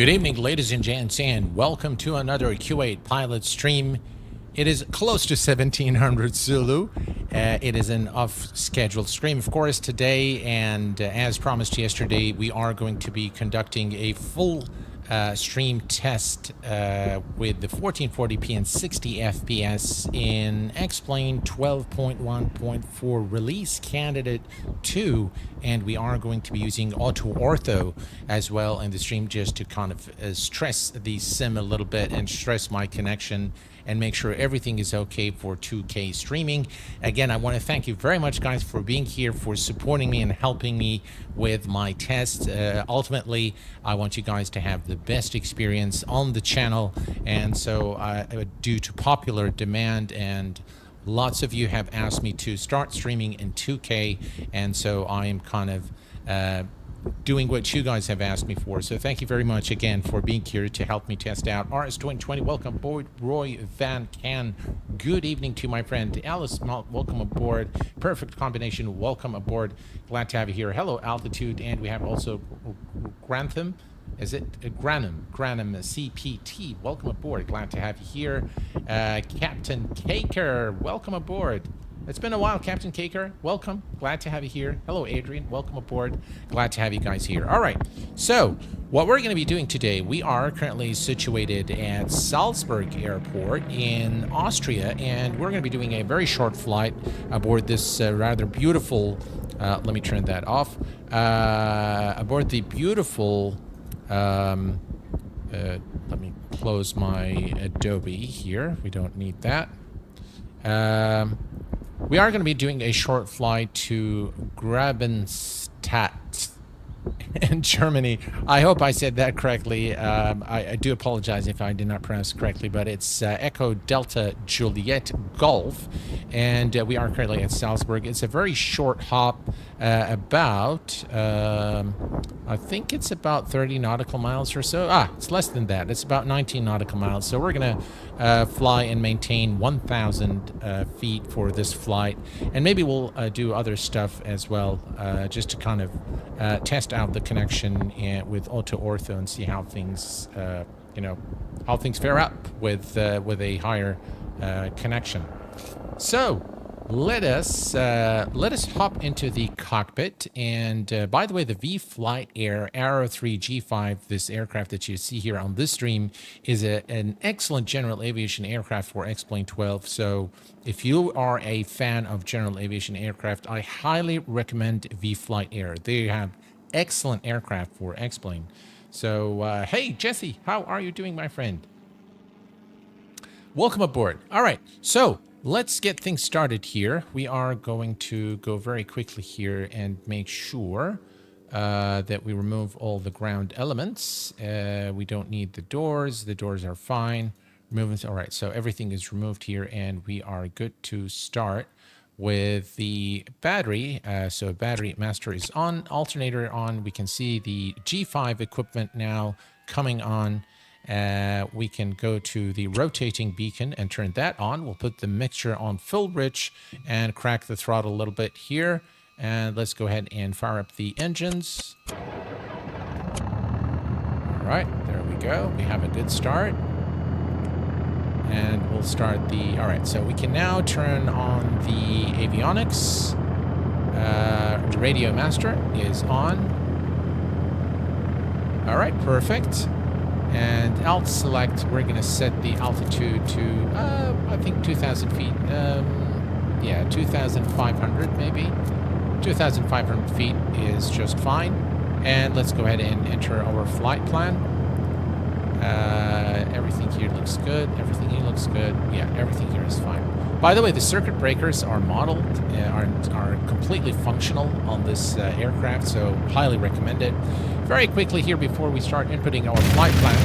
Good evening, ladies and gents, and welcome to another Q8 pilot stream. It is close to 1700 Zulu. It is an off-scheduled stream, of course, today, and as promised yesterday, we are going to be conducting a full stream test with the 1440p and 60 FPS in X-Plane 12.1.4 release candidate 2, and we are going to be using AutoOrtho as well in the stream just to kind of stress the sim a little bit and stress my connection and make sure everything is okay for 2K streaming. Again, I want to thank you very much, guys, for being here, for supporting me and helping me with my tests. Ultimately, I want you guys to have the best experience on the channel, and so due to popular demand, and lots of you have asked me to start streaming in 2K, and so I am kind of doing what you guys have asked me for. So thank you very much again for being here to help me test out RS2020. Welcome aboard. Roy Van Can, good evening to my friend Alice Malt, welcome aboard. Perfect combination, welcome aboard. Glad to have you here. Hello Altitude, and we have also Grantham. Is it Granum CPT? Welcome aboard. Glad to have you here. Captain Caker, welcome aboard. It's been a while, Captain Caker. Welcome. Glad to have you here. Hello, Adrian. Welcome aboard. Glad to have you guys here. All right. So, what we're going to be doing today, we are currently situated at Salzburg Airport in Austria, and we're going to be doing a very short flight aboard this rather beautiful, let me turn that off, aboard the beautiful, let me close my Adobe here. We don't need that. We are going to be doing a short flight to Grabenstadt in Germany. I hope I said that correctly. I do apologize if I did not pronounce it correctly, but it's Echo Delta Juliet Golf, and we are currently at Salzburg. It's a very short hop, about, I think it's about 30 nautical miles or so. It's less than that. It's about 19 nautical miles. So we're going to fly and maintain 1,000 feet for this flight, and maybe we'll do other stuff as well, just to kind of test out the connection with AutoOrtho and see how things, how things fare up with a higher connection. So let us hop into the cockpit. And by the way, the vFlyteAir Arrow 3 G5, this aircraft that you see here on this stream, is an excellent general aviation aircraft for X-Plane 12. So if you are a fan of general aviation aircraft, I highly recommend vFlyteAir. They have excellent aircraft for X-Plane. So hey Jesse, how are you doing, my friend? Welcome aboard. All right, so let's get things started here. We are going to go very quickly here and make sure that we remove all the ground elements. We don't need the doors. The doors are fine. All right, so everything is removed here, and we are good to start with the battery. So battery master is on, alternator on. We can see the G5 equipment now coming on. We can go to the rotating beacon and turn that on. We'll put the mixture on full rich and crack the throttle a little bit here. And let's go ahead and fire up the engines. All right, there we go. We have a good start. And we'll start the... All right, so we can now turn on the avionics. The radio master is on. All right, perfect. And alt select, we're going to set the altitude to, I think 2,000 feet. Yeah, 2,500 maybe. 2,500 feet is just fine. And let's go ahead and enter our flight plan. Everything here looks good. Everything here looks good. Yeah, everything here is fine. By the way, the circuit breakers are modeled, are completely functional on this aircraft, so highly recommend it. Very quickly here before we start inputting our flight plan,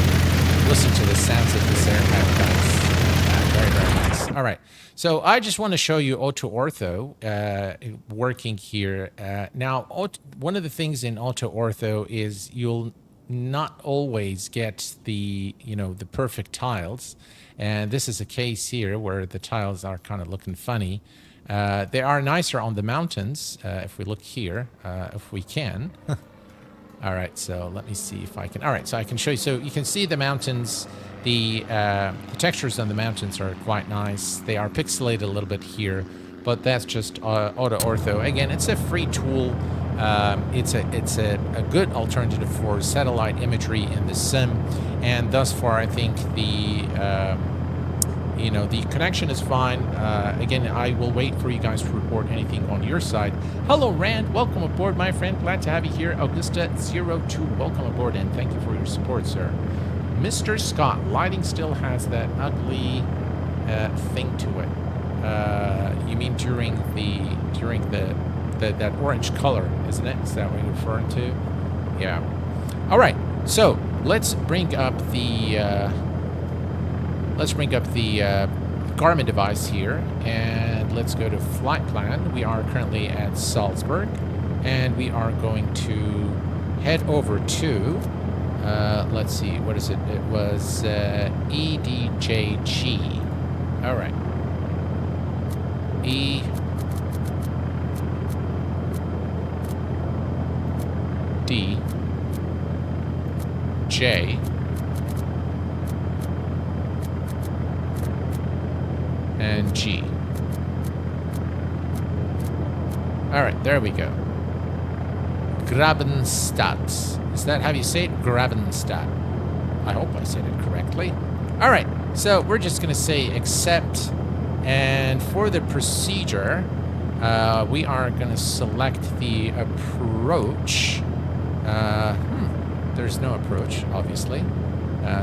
listen to the sounds of this aircraft, guys. Very, very nice. All right, so I just want to show you AutoOrtho working here. Now, one of the things in AutoOrtho is you'll not always get the the perfect tiles, and this is a case here where the tiles are kind of looking funny. They are nicer on the mountains. If we look here, if we can All right, so let me see if I can. All right, so I can show you. So you can see the mountains. The textures on the mountains are quite nice. They are pixelated a little bit here, but that's just AutoOrtho. Again, it's a free tool. It's a good alternative for satellite imagery in the sim, and thus far I think the the connection is fine. Again, I will wait for you guys to report anything on your side. Hello, Rand. Welcome aboard, my friend. Glad to have you here. Augusta02, welcome aboard, and thank you for your support, sir. Mr. Scott, lighting still has that ugly thing to it. You mean during that orange color, isn't it? Is that what you're referring to? Yeah. All right. So let's bring up the Garmin device here, and let's go to flight plan. We are currently at Salzburg, and we are going to head over to let's see, what is it? It was EDJG. All right. E D J and G. All right, there we go. Grabenstadt. Is that how you say it? Grabenstadt. I hope I said it correctly. All right, so we're just going to say accept. And for the procedure, we are going to select the approach. There's no approach, obviously.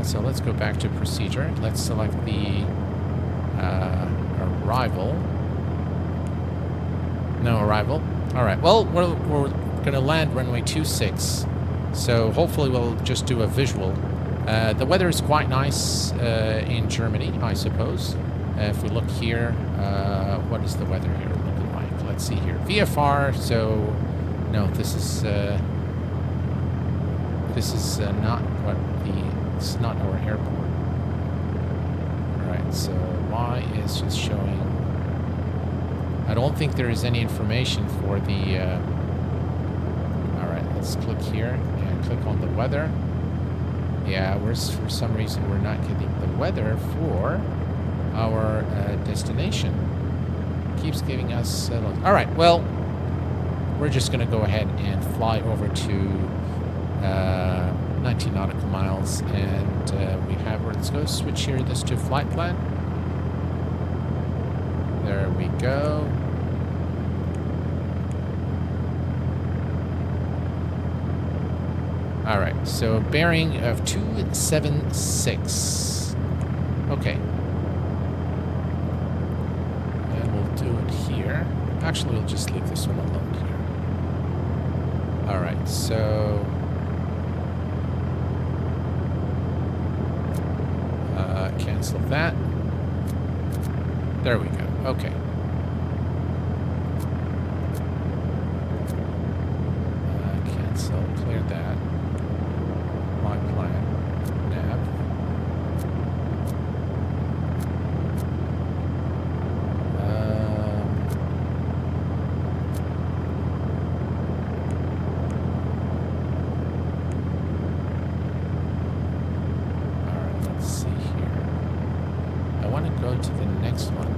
So let's go back to procedure. Let's select the arrival. No arrival. All right. Well, we're going to land runway 26. So hopefully we'll just do a visual. The weather is quite nice in Germany, I suppose. If we look here, what is the weather here looking like? Let's see here. VFR. So no, this is not what it's not our airport. All right. So Y is just showing. I don't think there is any information for the. All right. Let's click here and click on the weather. Yeah, for some reason we're not getting the weather for our destination. Keeps giving us all right, well, we're just going to go ahead and fly over to 19 nautical miles, and we have, let's go switch here this to flight plan. There we go. All right, so bearing of 276. Okay. And we'll do it here. Actually, we'll just leave this one alone here. All right, so cancel that. There we go. Okay. Cancel, clear that. My plan, nav. All right, let's see here. I want to go to the next one.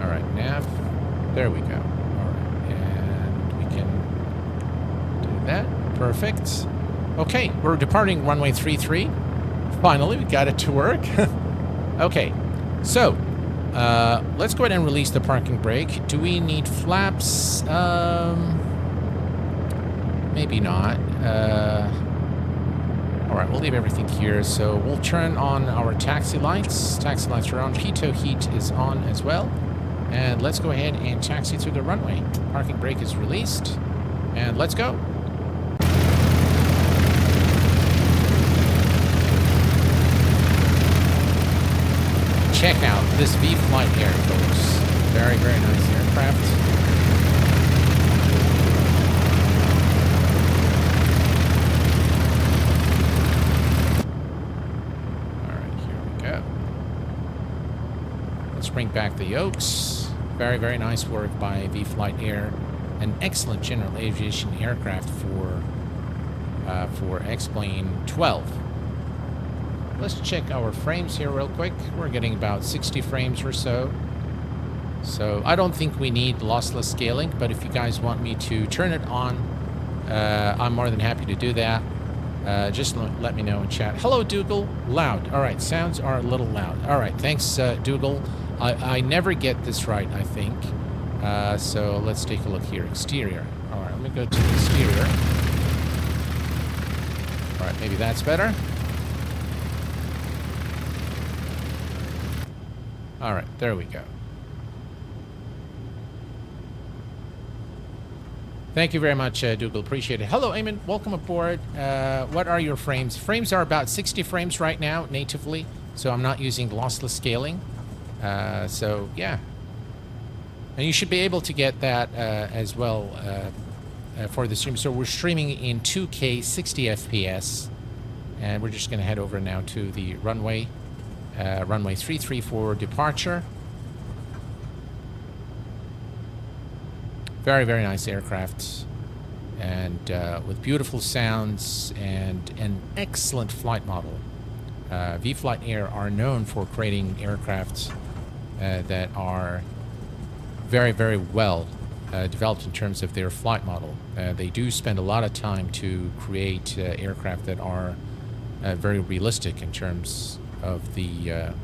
All right, nav. There we go. Perfect. Okay, we're departing runway 33. Finally, we got it to work. Okay, so let's go ahead and release the parking brake. Do we need flaps? Maybe not. All right, we'll leave everything here. So we'll turn on our taxi lights. Taxi lights are on. Pitot heat is on as well. And let's go ahead and taxi through the runway. Parking brake is released. And let's go. Check out this vFlyteAir, folks. Very, very nice aircraft. All right, here we go. Let's bring back the yokes. Very, very nice work by vFlyteAir. An excellent general aviation aircraft for X-Plane 12. Let's check our frames here real quick. We're getting about 60 frames or so. So I don't think we need lossless scaling, but if you guys want me to turn it on, I'm more than happy to do that. Just let me know in chat. Hello, Dougal. Loud. All right, sounds are a little loud. All right, thanks, Dougal. I never get this right, I think. So let's take a look here. Exterior. All right, let me go to the exterior. All right, maybe that's better. All right, there we go. Thank you very much, Dougal. Appreciate it. Hello, Eamon. Welcome aboard. What are your frames? Frames are about 60 frames right now, natively. So I'm not using lossless scaling. So, yeah. And you should be able to get that as well for the stream. So we're streaming in 2K 60 FPS. And we're just going to head over now to the runway. Runway 33 for departure. Very, very nice aircraft, and with beautiful sounds and an excellent flight model. vFlyteAir are known for creating aircraft that are very, very well developed in terms of their flight model. They do spend a lot of time to create aircraft that are very realistic in terms of the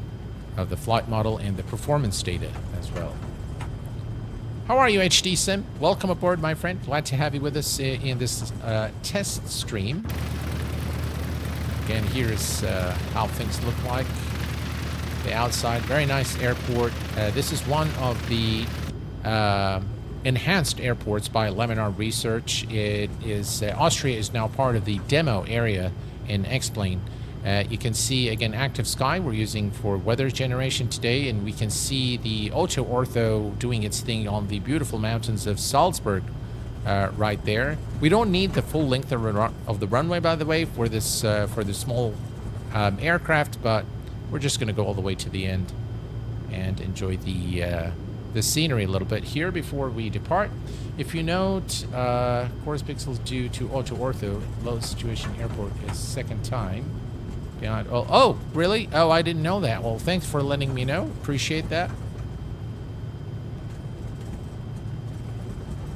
flight model and the performance data as well. How are you, HD Sim? Welcome aboard, my friend. Glad to have you with us in this test stream. Again, here's how things look like. The outside, very nice airport. This is one of the enhanced airports by Laminar Research. It is Austria is now part of the demo area in X-Plane. You can see, again, active sky we're using for weather generation today, and we can see the AutoOrtho doing its thing on the beautiful mountains of Salzburg right there. We don't need the full length of the runway, by the way, for this small aircraft, but we're just going to go all the way to the end and enjoy the scenery a little bit here before we depart. If you note, course pixels due to AutoOrtho, low situation airport is second time. Beyond, oh, really? Oh, I didn't know that. Well, thanks for letting me know. Appreciate that.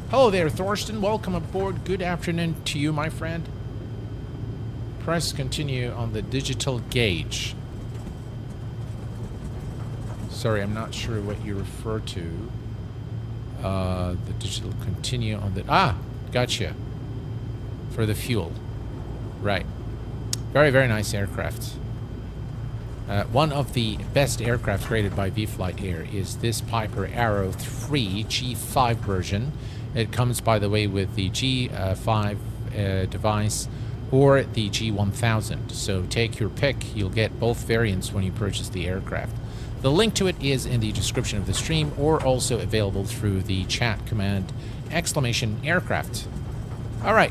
Hello there, Thorsten. Welcome aboard. Good afternoon to you, my friend. Press continue on the digital gauge. Sorry, I'm not sure what you refer to. The digital continue on the... Ah, gotcha. For the fuel. Right. Very, very nice aircraft. One of the best aircraft created by vFlyteAir is this Piper Arrow 3 G5 version. It comes, by the way, with the G5 device or the G1000. So take your pick. You'll get both variants when you purchase the aircraft. The link to it is in the description of the stream, or also available through the chat command !aircraft. All right.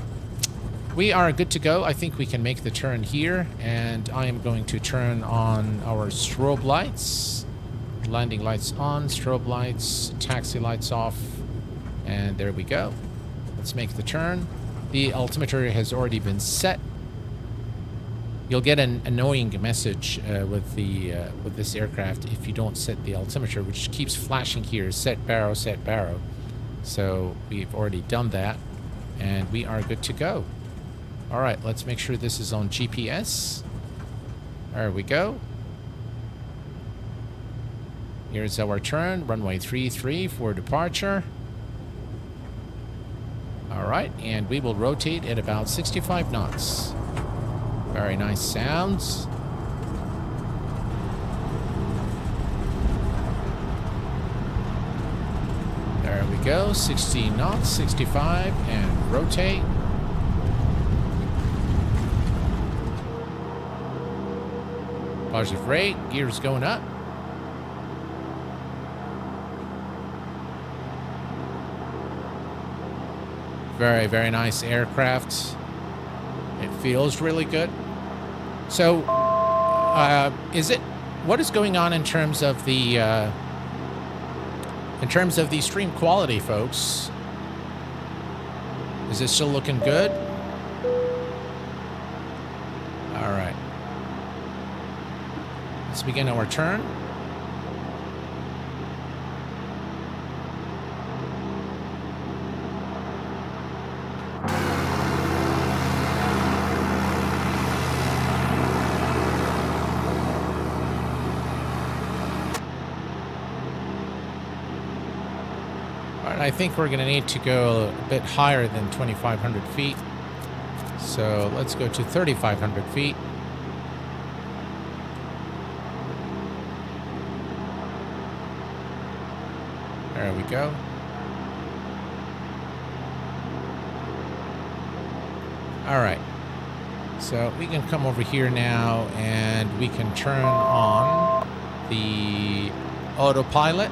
We are good to go. I think we can make the turn here, and I am going to turn on our strobe lights. Landing lights on, strobe lights, taxi lights off, and there we go. Let's make the turn. The altimeter has already been set. You'll get an annoying message with this aircraft if you don't set the altimeter, which keeps flashing here, set barrow, set barrow. So we've already done that, and we are good to go. All right, let's make sure this is on GPS. There we go. Here's our turn, runway 33 for departure. All right, and we will rotate at about 65 knots. Very nice sounds. There we go, 60 knots, 65, and rotate. Positive rate, gears going up. Very, very nice aircraft. It feels really good. So, what is going on in terms of the In terms of the stream quality, folks, is it still looking good? All right. Let's begin our turn. I think we're going to need to go a bit higher than 2,500 feet. So let's go to 3,500 feet. There we go. All right. So we can come over here now and we can turn on the autopilot.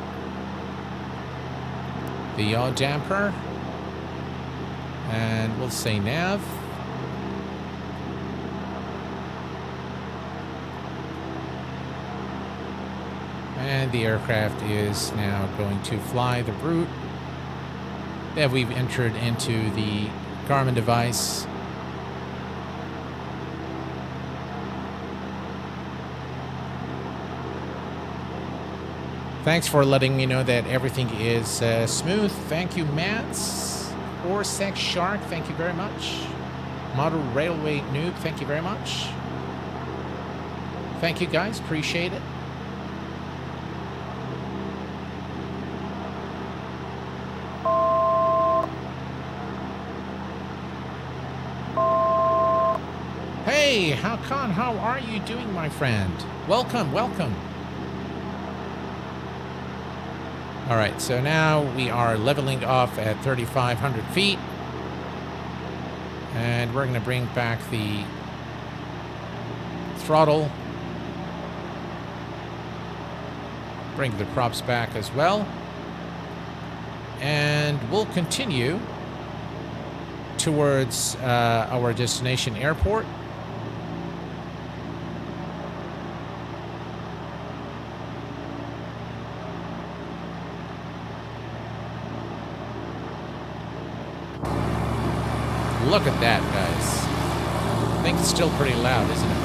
The yaw damper, and we'll say nav. And the aircraft is now going to fly the route that we've entered into the Garmin device. Thanks for letting me know that everything is smooth. Thank you, Mats. Or Sex Shark, thank you very much. Model Railway Noob, thank you very much. Thank you, guys. Appreciate it. Hey, Hakan, how are you doing, my friend? Welcome, welcome. All right, so now we are leveling off at 3,500 feet. And we're going to bring back the throttle. Bring the props back as well. And we'll continue towards our destination airport. Look at that, guys. I think it's still pretty loud, isn't it?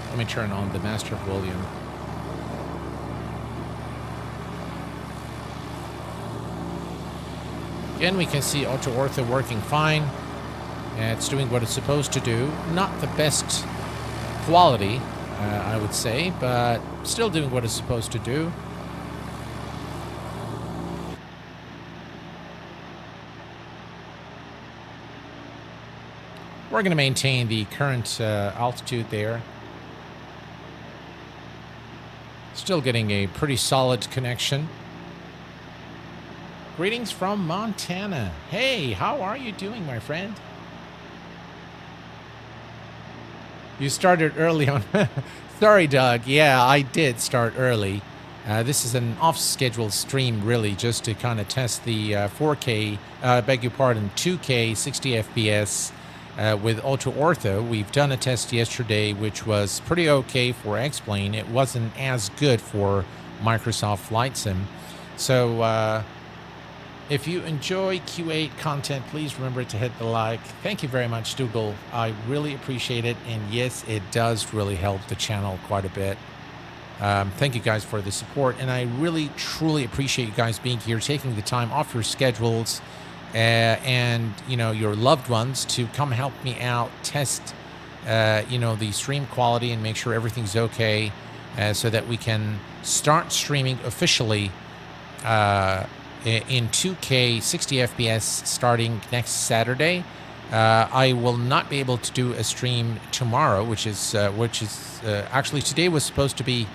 Let me turn on the master volume. Again, we can see AutoOrtho working fine. It's doing what it's supposed to do. Not the best quality, I would say, but still doing what it's supposed to do. We're going to maintain the current altitude there. Still getting a pretty solid connection. Greetings from Montana. Hey, how are you doing, my friend? You started early on. Sorry, Doug. Yeah, I did start early. This is an off-schedule stream, really, just to kind of test the 4K, beg your pardon, 2K 60 FPS. With AutoOrtho. We've done a test yesterday, which was pretty okay for X-Plane. It wasn't as good for Microsoft Flight Sim. So if you enjoy Q8 content, please remember to hit the like. Thank you very much, Dougal. I really appreciate it. And yes, it does really help the channel quite a bit. Thank you guys for the support. And I really, truly appreciate you guys being here, taking the time off your schedules, and you know, your loved ones to come help me out, test you know, the stream quality and make sure everything's okay, so that we can start streaming officially in 2K 60 FPS starting next Saturday. I will not be able to do a stream tomorrow, which is actually today was supposed to be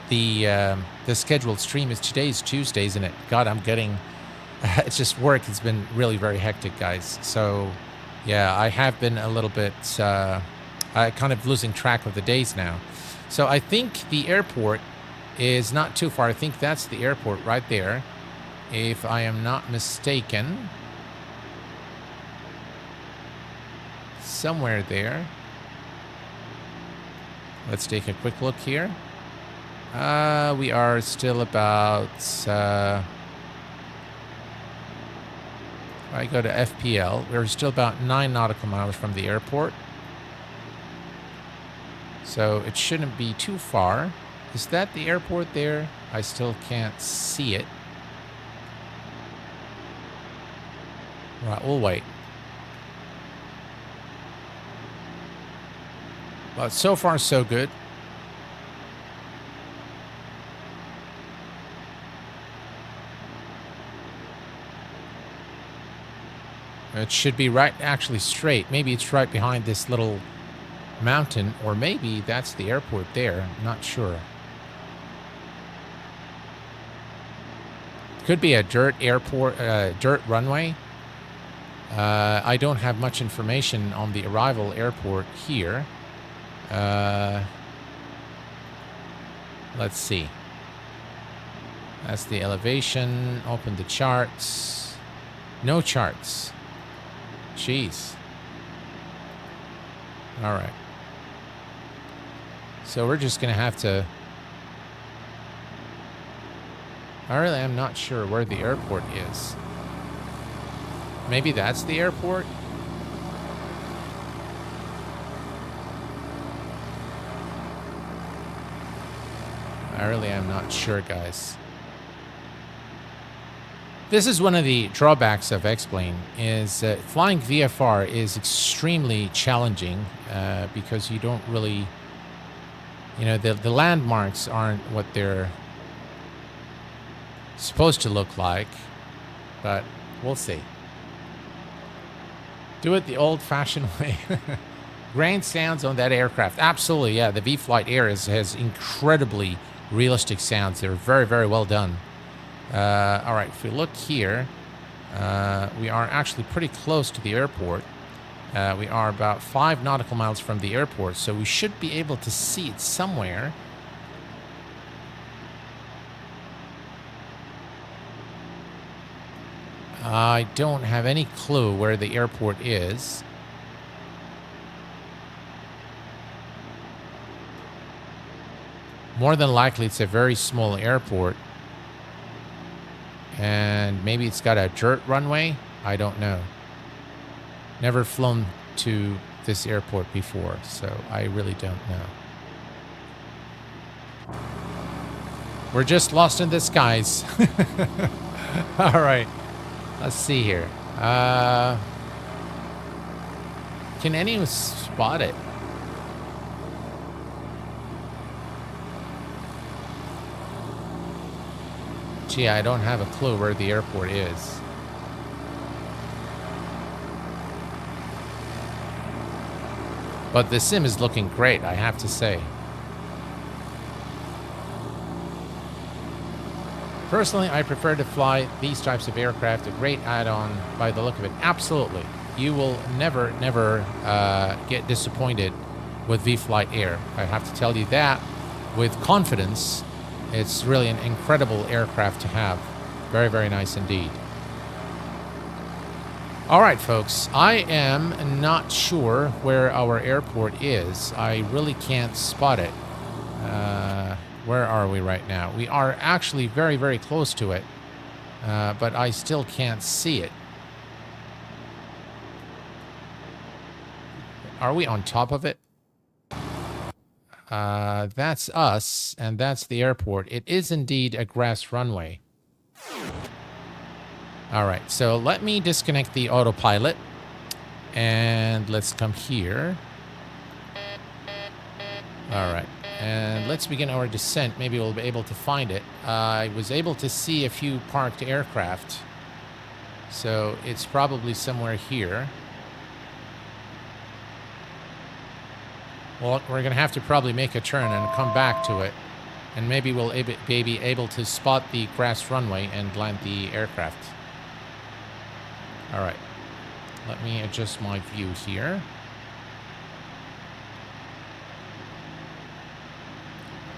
the scheduled stream. Is today's Tuesday, isn't it? God, I'm getting. It's just work. It's been really very hectic, guys. So, yeah, I have been a little bit kind of losing track of the days now. So I think the airport is not too far. I think that's the airport right there, if I am not mistaken. Somewhere there. Let's take a quick look here. We are still about... I go to FPL. We're still about 9 nautical miles from the airport. So it shouldn't be too far. Is that the airport there? I still can't see it. Right, we'll wait. But so far, so good. It should be right, actually straight. Maybe it's right behind this little mountain, or maybe that's the airport there. I'm not sure. Could be a dirt airport, dirt runway. I don't have much information on the arrival airport here. Let's see. That's the elevation. Open the charts. No charts. Jeez. All right. So we're just going to have to... I really am not sure where the airport is. Maybe that's the airport? I really am not sure, guys. This is one of the drawbacks of X-Plane, is flying VFR is extremely challenging because you don't really, you know, the landmarks aren't what they're supposed to look like, but we'll see. Do it the old-fashioned way. Grand sounds on that aircraft. Absolutely, yeah. The vFlyteAir has incredibly realistic sounds. They're very, very well done. All right, if we look here, we are actually pretty close to the airport. We are about 5 nautical miles from the airport, so we should be able to see it somewhere. I don't have any clue where the airport is. More than likely, it's a very small airport. And maybe it's got a dirt runway. I don't know. Never flown to this airport before, so I really don't know. We're just lost in the skies. All right. Let's see here. Can anyone spot it? Gee, I don't have a clue where the airport is. But the sim is looking great, I have to say. Personally, I prefer to fly these types of aircraft. A great add-on by the look of it. Absolutely. You will never get disappointed with vFlyteAir. I have to tell you that with confidence. It's really an incredible aircraft to have. Very, very nice indeed. All right, folks. I am not sure where our airport is. I really can't spot it. Where are we right now? We are actually very, very close to it, but I still can't see it. Are we on top of it? That's us, and that's the airport. It is indeed a grass runway. All right, so let me disconnect the autopilot, and let's come here. All right. And let's begin our descent. Maybe we'll be able to find it. I was able to see a few parked aircraft. So it's probably somewhere here. Well, we're going to have to probably make a turn and come back to it. And maybe we'll be able to spot the grass runway and land the aircraft. All right. Let me adjust my view here.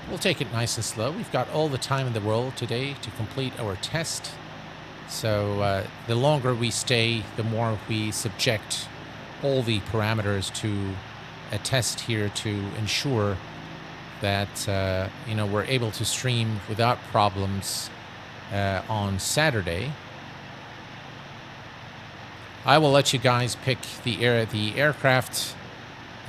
We'll take it nice and slow. We've got all the time in the world today to complete our test. So the longer we stay, the more we subject all the parameters to a test here to ensure that, you know, we're able to stream without problems on Saturday. I will let you guys pick the aircraft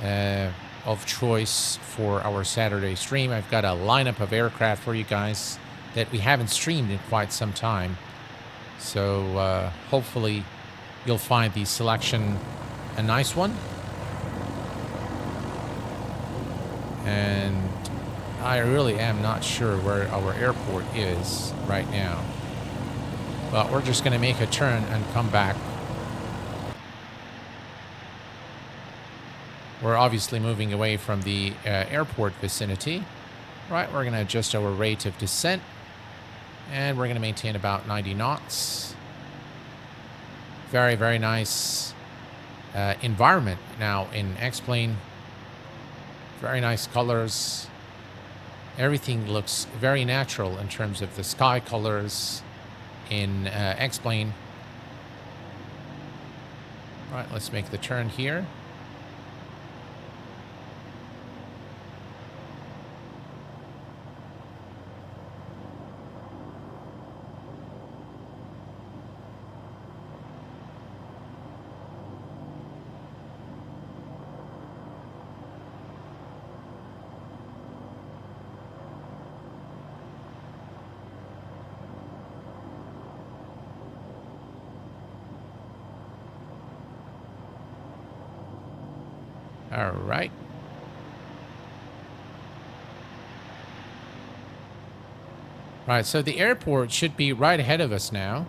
of choice for our Saturday stream. I've got a lineup of aircraft for you guys that we haven't streamed in quite some time. So hopefully you'll find the selection a nice one. And I really am not sure where our airport is right now. But we're just going to make a turn and come back. We're obviously moving away from the airport vicinity. Right, we're going to adjust our rate of descent. And we're going to maintain about 90 knots. Very, very nice environment now in X-Plane. Very nice colors. Everything looks very natural in terms of the sky colors in X-Plane. All right, let's make the turn here. All right. Right, so the airport should be right ahead of us now.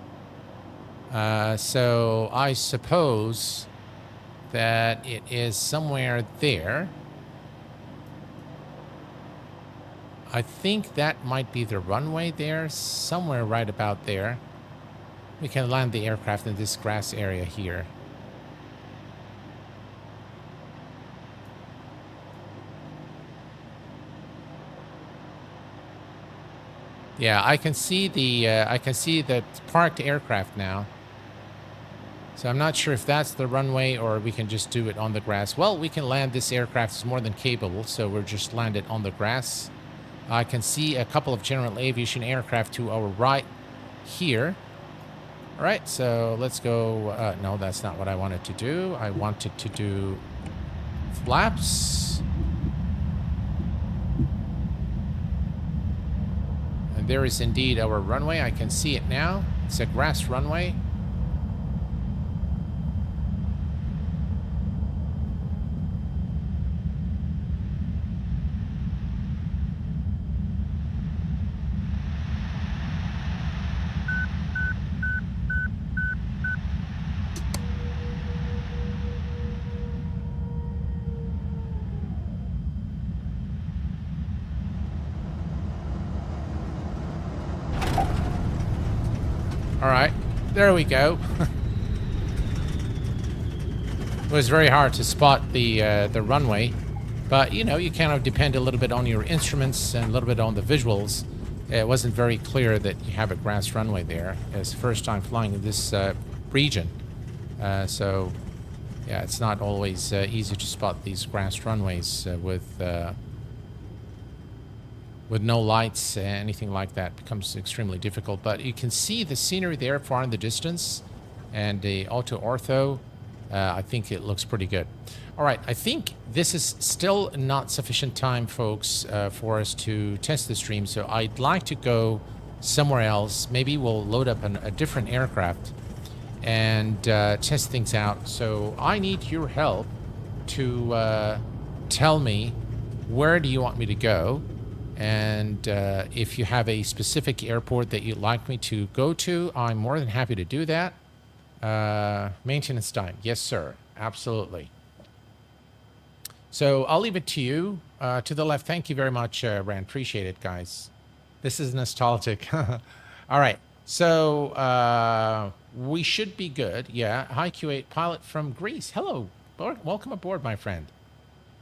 So I suppose that it is somewhere there. I think that might be the runway there, somewhere right about there. We can land the aircraft in this grass area here. Yeah, I can see the parked aircraft now. So I'm not sure if that's the runway or we can just do it on the grass. Well, we can land this aircraft. It's more than capable, so we'll just land it on the grass. I can see a couple of general aviation aircraft to our right here. All right, so let's go. No, that's not what I wanted to do. I wanted to do flaps. There is indeed our runway. I can see it now. It's a grass runway. All right, there we go. It was very hard to spot the runway, but you know, you kind of depend a little bit on your instruments and a little bit on the visuals. It wasn't very clear that you have a grass runway there. It's the first time flying in this region, so yeah, it's not always easy to spot these grass runways with no lights, anything like that. It becomes extremely difficult. But you can see the scenery there far in the distance, and the AutoOrtho, I think it looks pretty good. All right, I think this is still not sufficient time, folks, for us to test the stream. So I'd like to go somewhere else. Maybe we'll load up a different aircraft and test things out. So I need your help to tell me, where do you want me to go? And if you have a specific airport that you'd like me to go to, I'm more than happy to do that. Maintenance time. Yes, sir. Absolutely. So I'll leave it to you. To the left. Thank you very much, Rand. Appreciate it, guys. This is nostalgic. All right. So we should be good. Yeah. Hi, Q8 pilot from Greece. Hello. Welcome aboard, my friend.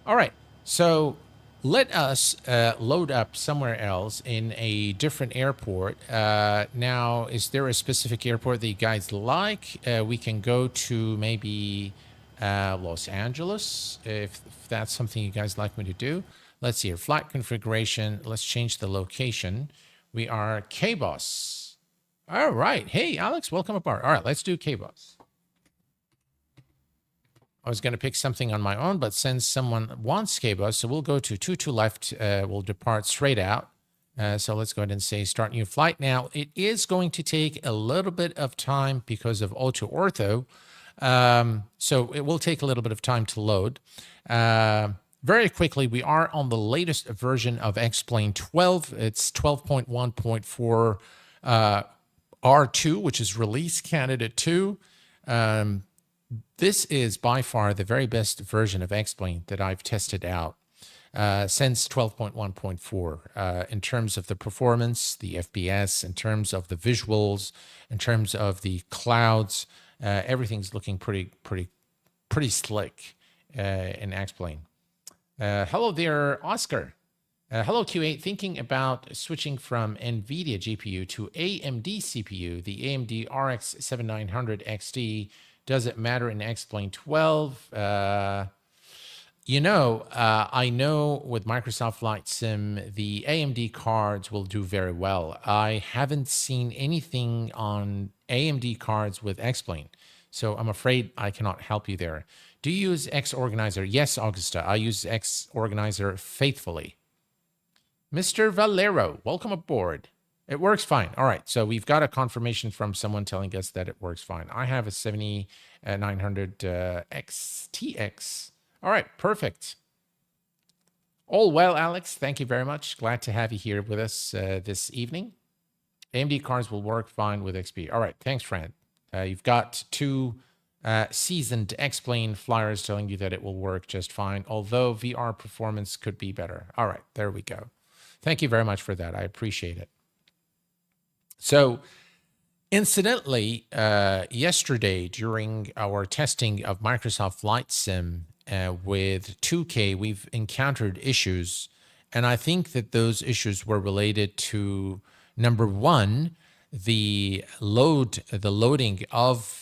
All right. So let us load up somewhere else in a different airport. Now, is there a specific airport that you guys like? We can go to maybe Los Angeles, if that's something you guys like me to do. Let's see here. Flight configuration. Let's change the location. We are KBOS. All right. Hey, Alex, welcome aboard. All right, let's do KBOS. I was going to pick something on my own, but since someone wants KBOS, so we'll go to 22 left. We'll depart straight out. So let's go ahead and say start new flight. Now, it is going to take a little bit of time because of AutoOrtho. So it will take a little bit of time to load. Very quickly, we are on the latest version of X-Plane 12. It's 12.1.4 R2, which is release candidate 2. This is by far the very best version of X-Plane that I've tested out since 12.1.4 in terms of the performance, the FPS, in terms of the visuals, in terms of the clouds. Everything's looking pretty slick in X-Plane. Hello there, Oscar. Hello, Q8. Thinking about switching from NVIDIA GPU to AMD CPU, the AMD RX 7900 XT. Does it matter in X-Plane 12? I know with Microsoft Flight Sim, the AMD cards will do very well. I haven't seen anything on AMD cards with X-Plane, so I'm afraid I cannot help you there. Do you use X-Organizer? Yes, Augusta, I use X-Organizer faithfully. Mr. Valero, welcome aboard. It works fine. All right, so we've got a confirmation from someone telling us that it works fine. I have a 7900 XTX. All right, perfect. All well, Alex. Thank you very much. Glad to have you here with us this evening. AMD cards will work fine with XP. All right, thanks, Fran. You've got two seasoned X-Plane flyers telling you that it will work just fine, although VR performance could be better. All right, there we go. Thank you very much for that. I appreciate it. So, incidentally, yesterday during our testing of Microsoft Flight Sim with 2K, we've encountered issues, and I think that those issues were related to, number one, the loading of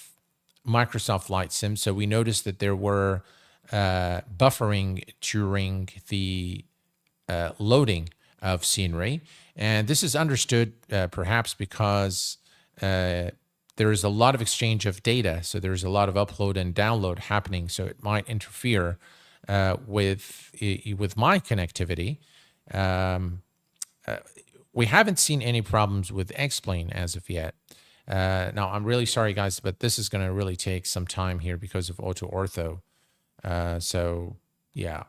Microsoft Flight Sim. So we noticed that there were buffering during the loading of scenery. And this is understood perhaps because there is a lot of exchange of data. So there's a lot of upload and download happening. So it might interfere with my connectivity. We haven't seen any problems with X-Plane as of yet. Now, I'm really sorry, guys, but this is going to really take some time here because of AutoOrtho. So, yeah.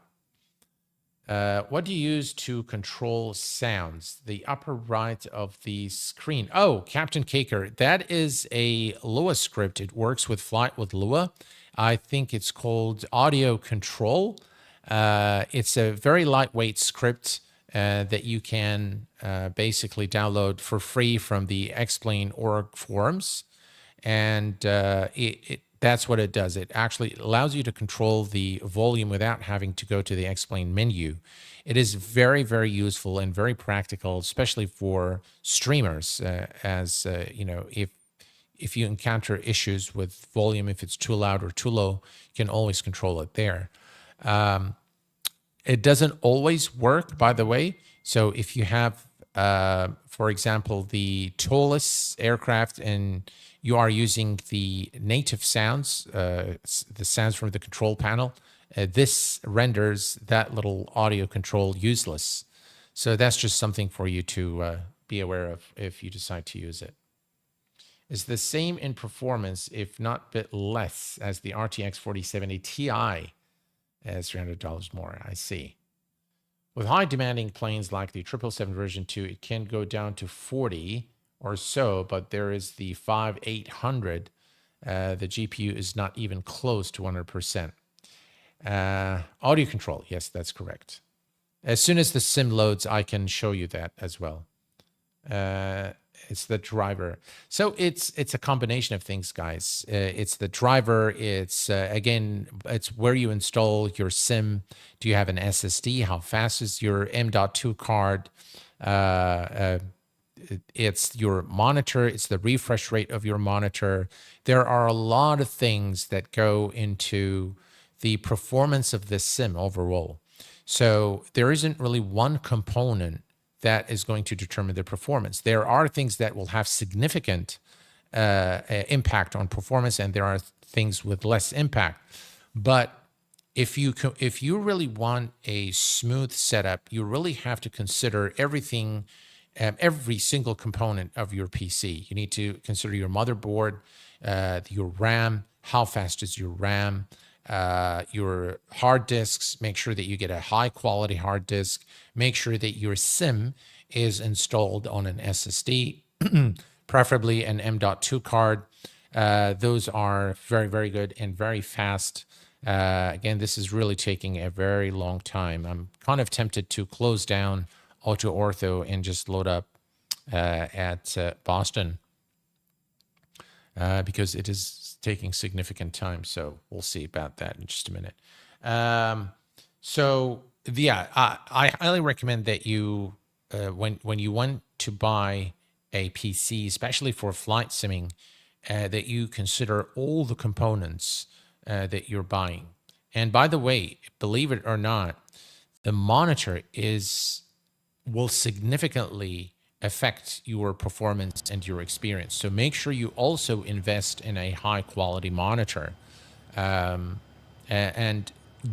What do you use to control sounds? The upper right of the screen. Oh, Captain Caker, that is a Lua script. It works with Flight with Lua. I think it's called Audio Control. It's a very lightweight script that you can basically download for free from the X-Plane org forums. And that's what it does. It actually allows you to control the volume without having to go to the X-Plane menu. It is very, very useful and very practical, especially for streamers. If you encounter issues with volume, if it's too loud or too low, you can always control it there. It doesn't always work, by the way. So if you have, for example, the tallest aircraft and you are using the native sounds, the sounds from the control panel, this renders that little audio control useless. So that's just something for you to be aware of if you decide to use it. It's the same in performance, if not a bit less, as the RTX 4070 Ti. As $300 more, I see. With high demanding planes like the 777 version 2, it can go down to 40 or so, but there is the 5800. The GPU is not even close to 100%. Audio control, yes, that's correct. As soon as the sim loads, I can show you that as well. It's the driver. So it's a combination of things, guys. It's the driver. It's, again, it's where you install your sim. Do you have an SSD? How fast is your M.2 card? It's your monitor. It's the refresh rate of your monitor. There are a lot of things that go into the performance of this sim overall. So there isn't really one component that is going to determine the performance. There are things that will have significant impact on performance, and there are things with less impact. But if you really want a smooth setup, you really have to consider everything, every single component of your PC. You need to consider your motherboard, your RAM, how fast is your RAM, your hard disks. Make sure that you get a high quality hard disk. Make sure that your SIM is installed on an SSD, preferably an M.2 card. Those are very, very good and very fast. Again, this is really taking a very long time. I'm kind of tempted to close down AutoOrtho and just load up at Boston because it is taking significant time. So we'll see about that in just a minute. So yeah, I highly recommend that you, when you want to buy a PC, especially for flight simming, that you consider all the components that you're buying. And by the way, believe it or not, the monitor will significantly affect your performance and your experience. So make sure you also invest in a high quality monitor, and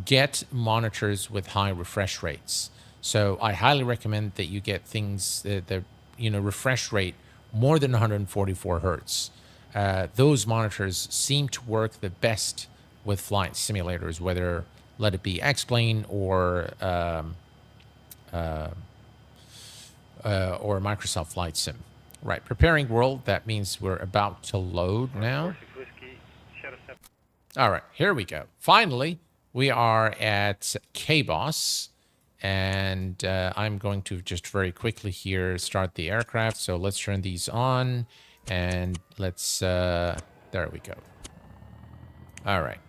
get monitors with high refresh rates. So I highly recommend that you get things that refresh rate more than 144 hertz. Those monitors seem to work the best with flight simulators, whether let it be X-Plane or Microsoft Flight Sim. Right, preparing world, that means we're about to load now. All right, here we go. Finally, we are at KBOS, and I'm going to just very quickly here start the aircraft. So let's turn these on, and let's, there we go. All right.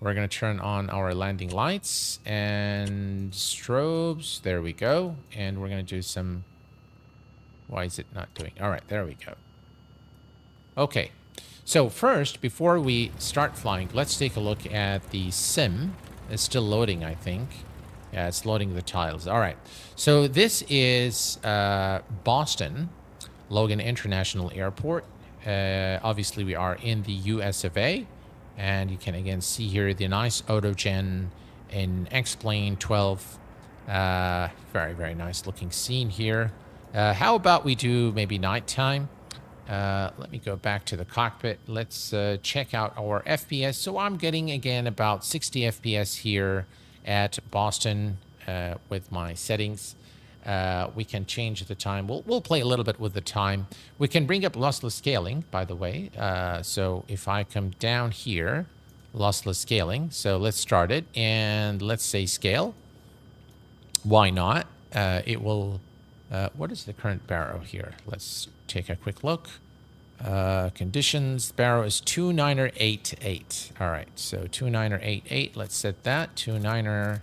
We're going to turn on our landing lights and strobes. There we go. And we're going to do some... Why is it not doing? All right, there we go. Okay. So first, before we start flying, let's take a look at the sim. It's still loading, I think. Yeah, it's loading the tiles. All right. So this is Boston Logan International Airport. Obviously, we are in the US of A. And you can again see here the nice Autogen in X-Plane 12. Very, very nice looking scene here. How about we do maybe nighttime? Let me go back to the cockpit. Let's check out our FPS. So I'm getting again about 60 FPS here at Boston with my settings. We can change the time. We'll play a little bit with the time. We can bring up lossless scaling, by the way. So if I come down here, lossless scaling. So let's start it and let's say scale. Why not? It will... what is the current baro here? Let's take a quick look. Conditions, baro is 29er88. All right, so 29er88. Let's set that. 29er...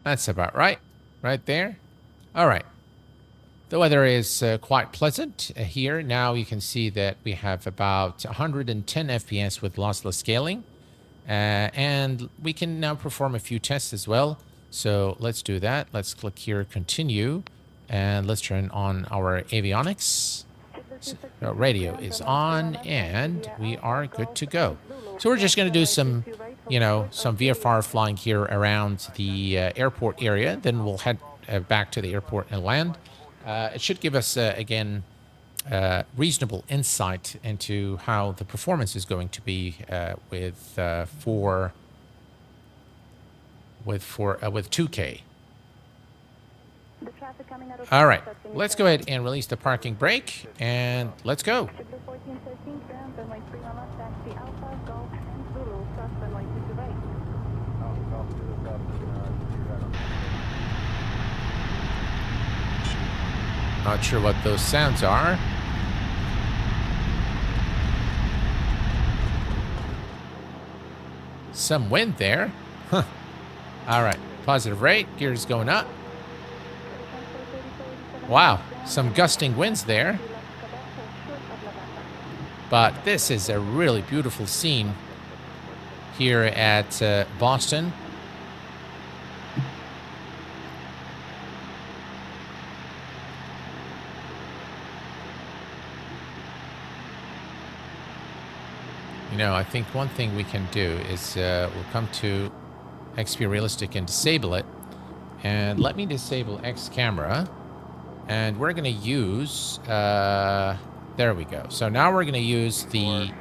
That's about right. Right there. All right. The weather is quite pleasant here. Now you can see that we have about 110 FPS with lossless scaling. And we can now perform a few tests as well. So let's do that. Let's click here, continue. And let's turn on our avionics. So, radio is on, and we are good to go. So we're just going to do some, some VFR flying here around the airport area. Then we'll head back to the airport and land. It should give us, again, reasonable insight into how the performance is going to be with 2K. All right, let's go ahead and release the parking brake, and let's go. Not sure what those sounds are. Some wind there. Huh. All right. positive rate. Gears going up. Wow, some gusting winds there. But this is a really beautiful scene here at Boston. You know, I think one thing we can do is we'll come to XP Realistic and disable it. And let me disable X camera. And we're going to use... there we go. So now we're going to use the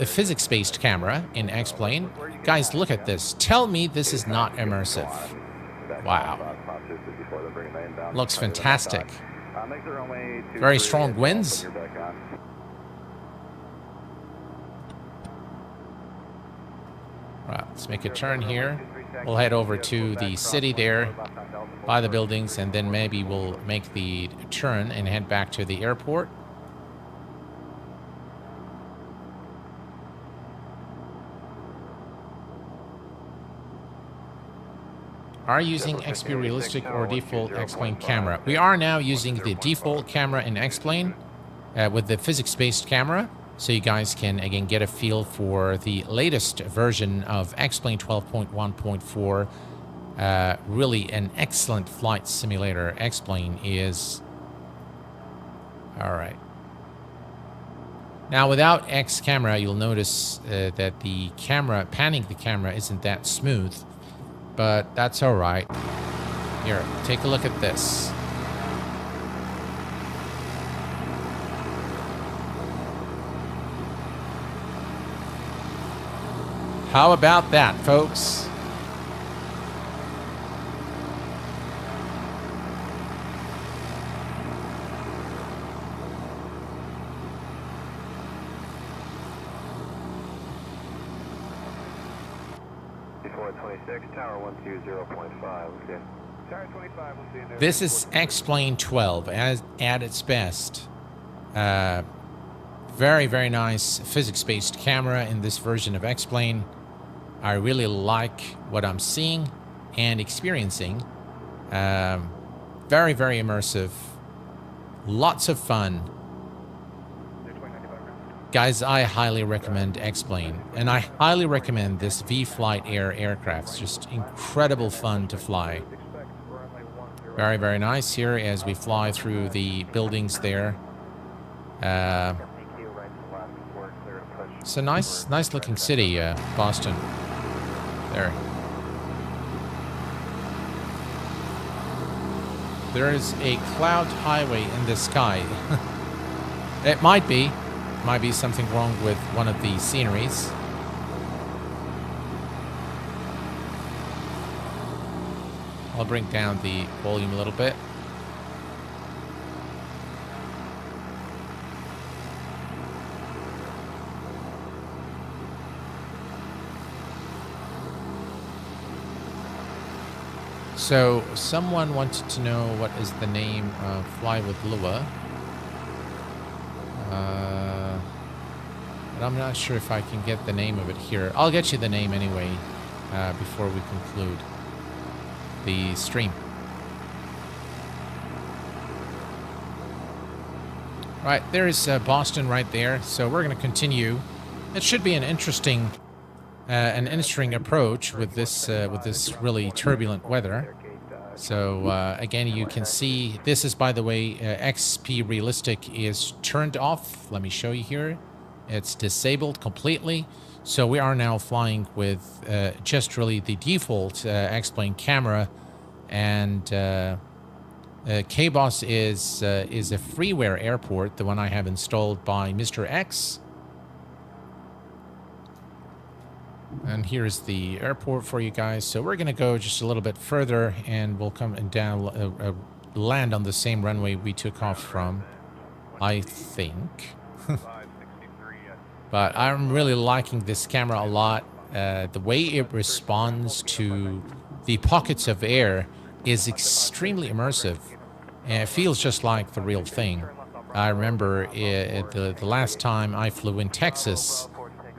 physics-based camera in X-Plane. Guys, look at this. Tell me this is not immersive. Wow. Looks fantastic. Very strong winds. Right, let's make a turn here. We'll head over to the city there by the buildings, and then maybe we'll make the turn and head back to the airport. Are you using XP Realistic or default X-Plane camera? We are now using the default camera in X-Plane with the physics-based camera. So you guys can, again, get a feel for the latest version of X-Plane 12.1.4. Really an excellent flight simulator. X-Plane is... All right. Now, without X camera, you'll notice that the camera, panning the camera isn't that smooth. But that's all right. Here, take a look at this. How about that, folks? Before 26, Tower 120.5. Okay. Tower 25, we'll see you there. This is X-Plane 12 at its best. Very, very nice physics-based camera in this version of X-Plane. I really like what I'm seeing and experiencing. Very, very immersive. Lots of fun. Guys, I highly recommend X-Plane. And I highly recommend this vFlyteAir aircraft. It's just incredible fun to fly. Very, very nice here as we fly through the buildings there. It's a nice looking city, Boston. There. There is a cloud highway in the sky. It might be something wrong with one of the sceneries. I'll bring down the volume a little bit. So, someone wanted to know what is the name of Fly with Lua. But I'm not sure if I can get the name of it here. I'll get you the name anyway before we conclude the stream. Right, there is Boston right there. So we're going to continue. It should be an interesting approach with this really turbulent weather. So again, you can see this is, by the way, XP Realistic is turned off. Let me show you here. It's disabled completely. So we are now flying with just really the default X-Plane camera, and KBOS is a freeware airport, the one I have installed by Mr. X. And here's the airport for you guys. So we're going to go just a little bit further, and we'll come and down, land on the same runway we took off from, I think. But I'm really liking this camera a lot. The way it responds to the pockets of air is extremely immersive. And it feels just like the real thing. I remember the last time I flew in Texas,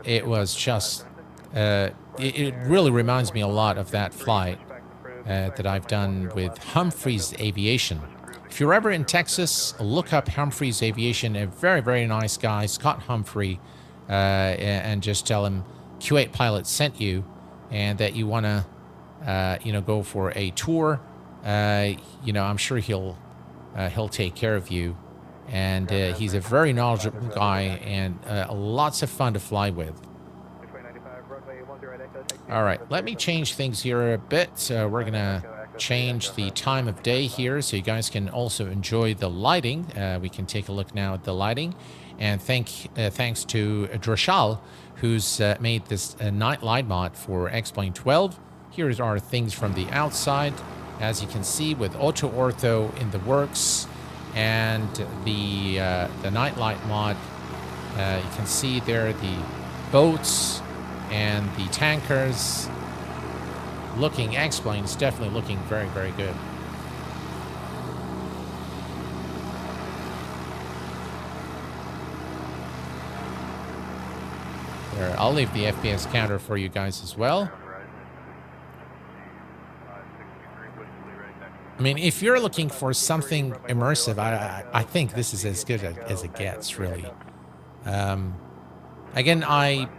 it was just it really reminds me a lot of that flight that I've done with Humphreys Aviation. If you're ever in Texas, look up Humphreys Aviation, a very, very nice guy, Scott Humphrey, and just tell him Q8 Pilot sent you and that you want to, go for a tour. I'm sure he'll take care of you. And he's a very knowledgeable guy and lots of fun to fly with. All right, let me change things here a bit. We're going to change the time of day here so you guys can also enjoy the lighting. We can take a look now at the lighting. And thanks to Drashal, who's made this night light mod for X-Plane 12. Here are things from the outside, as you can see, with AutoOrtho in the works. And the night light mod, you can see there the boats and the tankers looking. X-Plane is definitely looking very, very good. There, I'll leave the FPS counter for you guys as well. I mean, if you're looking for something immersive, I think this is as good as it gets, really. Again, I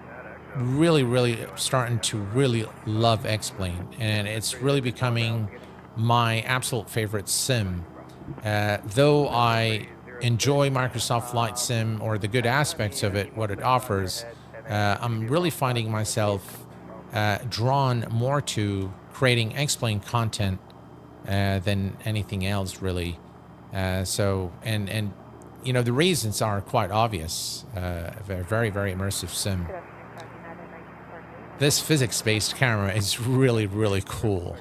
really starting to really love X-Plane, and it's really becoming my absolute favorite sim. Though I enjoy Microsoft Flight Sim, or the good aspects of it, what it offers, I'm really finding myself drawn more to creating X-Plane content than anything else, really. The reasons are quite obvious. A very, very immersive sim. This physics-based camera is really, really cool.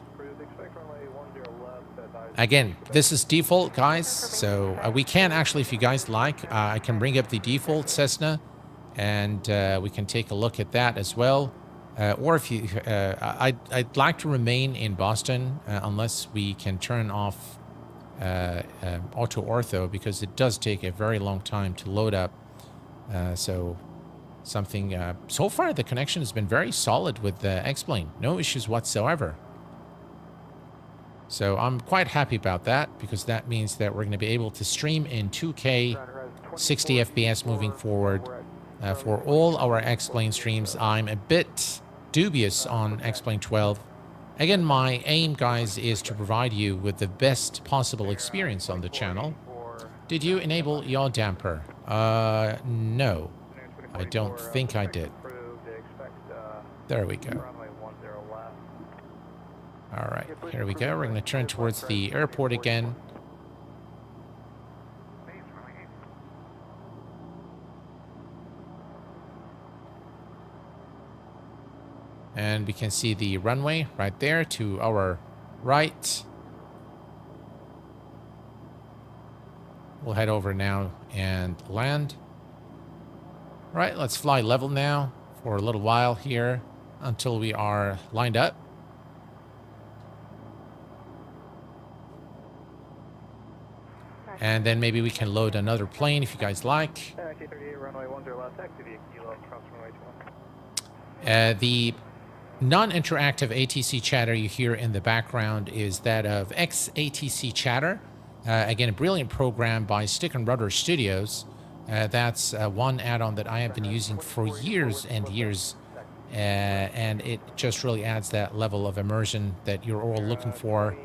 Again, this is default, guys, so we can actually, if you guys like, I can bring up the default Cessna, and we can take a look at that as well. Or if you, I'd like to remain in Boston unless we can turn off AutoOrtho, because it does take a very long time to load up. So far the connection has been very solid with X-Plane. No issues whatsoever. So I'm quite happy about that, because that means that we're going to be able to stream in 2K 60 FPS moving forward for all our X-Plane streams. I'm a bit dubious on X-Plane 12. Again, my aim, guys, is to provide you with the best possible experience on the channel. Did you enable yaw damper? No, I don't think I did. There we go. All right, here we go. We're going to turn towards the airport again. And we can see the runway right there to our right. We'll head over now and land. All right, let's fly level now for a little while here until we are lined up. And then maybe we can load another plane if you guys like. The non-interactive ATC chatter you hear in the background is that of XATC Chatter. Again, a brilliant program by Stick and Rudder Studios. That's one add-on that I have been using for years and years. And it just really adds that level of immersion that you're all looking for.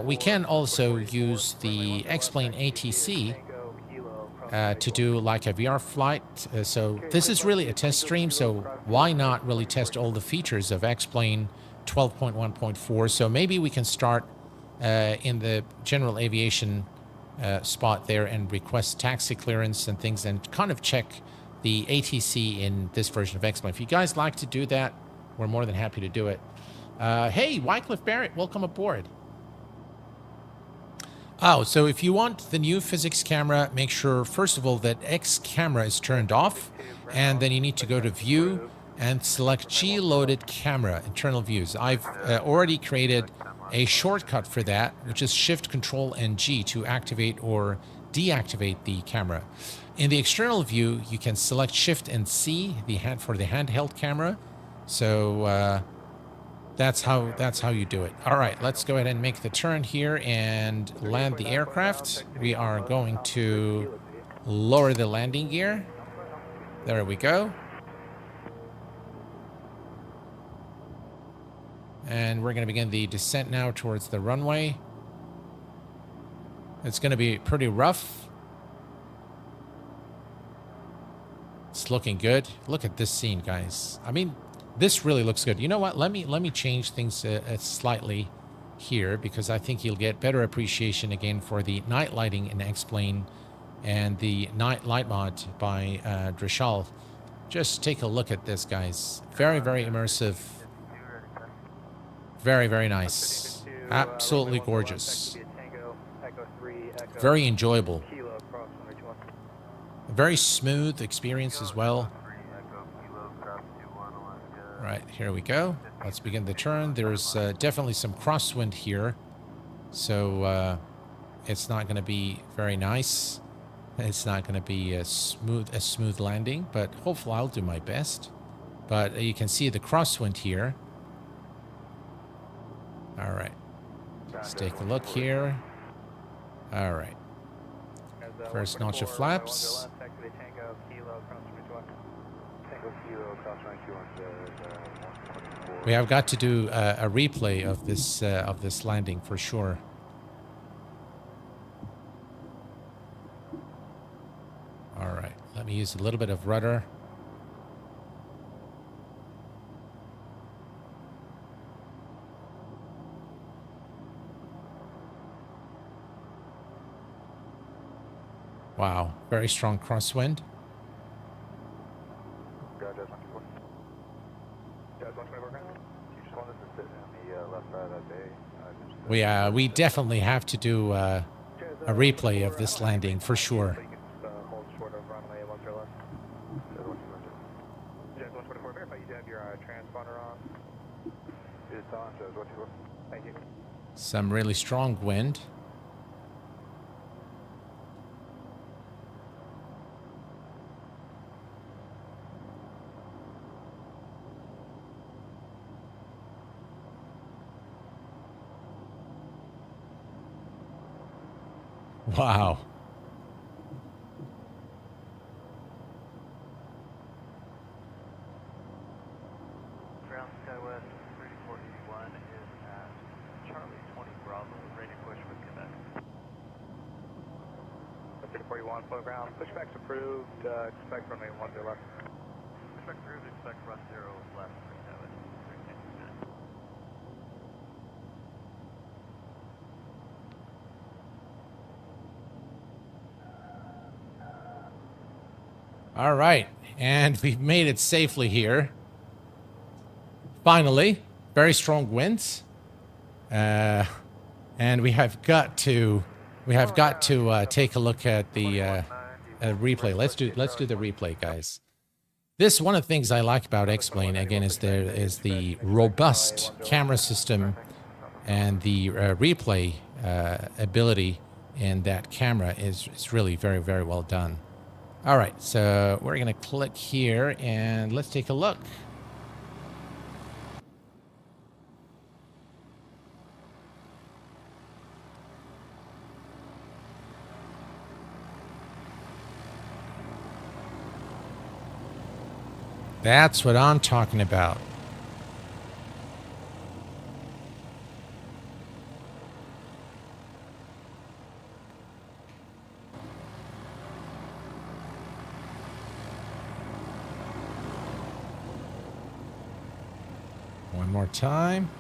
We can also use the X-Plane ATC to do like a VR flight. So this is really a test stream, so why not really test all the features of X-Plane 12.1.4? So maybe we can start in the general aviation spot there and request taxi clearance and things, and kind of check the ATC in this version of X-Plane. If you guys like to do that, we're more than happy to do it. Hey, Wycliffe Barrett, welcome aboard. Oh, so if you want the new physics camera, make sure, first of all, that X camera is turned off, and then you need to go to View and select G-Loaded Camera, Internal Views. I've already created a shortcut for that, which is Shift, Control, and G to activate or deactivate the camera. In the external view, you can select Shift and C for the handheld camera. So that's how you do it. All right, let's go ahead and make the turn here and land the aircraft. We are going to lower the landing gear. There we go. And we're going to begin the descent now towards the runway. It's going to be pretty rough. It's looking good. Look at this scene, guys. I mean, this really looks good. You know what? Let me change things slightly here, because I think you'll get better appreciation again for the night lighting in X-Plane and the night light mod by Drishal. Just take a look at this, guys. Very, very immersive. Very, very nice. Absolutely gorgeous. Very enjoyable. Very smooth experience as well. Right, here we go. Let's begin the turn. There's definitely some crosswind here, so it's not going to be very nice. It's not going to be a smooth landing, but hopefully I'll do my best. But you can see the crosswind here. All right, let's take a look here. All right, first notch of flaps. We have got to do a replay of this landing for sure. All right, let me use a little bit of rudder. Wow, very strong crosswind. We definitely have to do a replay of this landing for sure. Some really strong wind. Wow. Ground SkyWest 3481 is at Charlie 20 Bravo, ready to push with Quebec. 3441, flow ground, pushback's approved, expect runway 10 left. Pushback approved, expect run 0 left for SkyWest 310. All right, and we've made it safely here. Finally, very strong winds, and we have got to take a look at the replay. Let's do the replay, guys. This one of the things I like about X-Plane again is the robust camera system and the replay ability in that camera is really very, very well done. All right, so we're going to click here and let's take a look. That's what I'm talking about. One more time.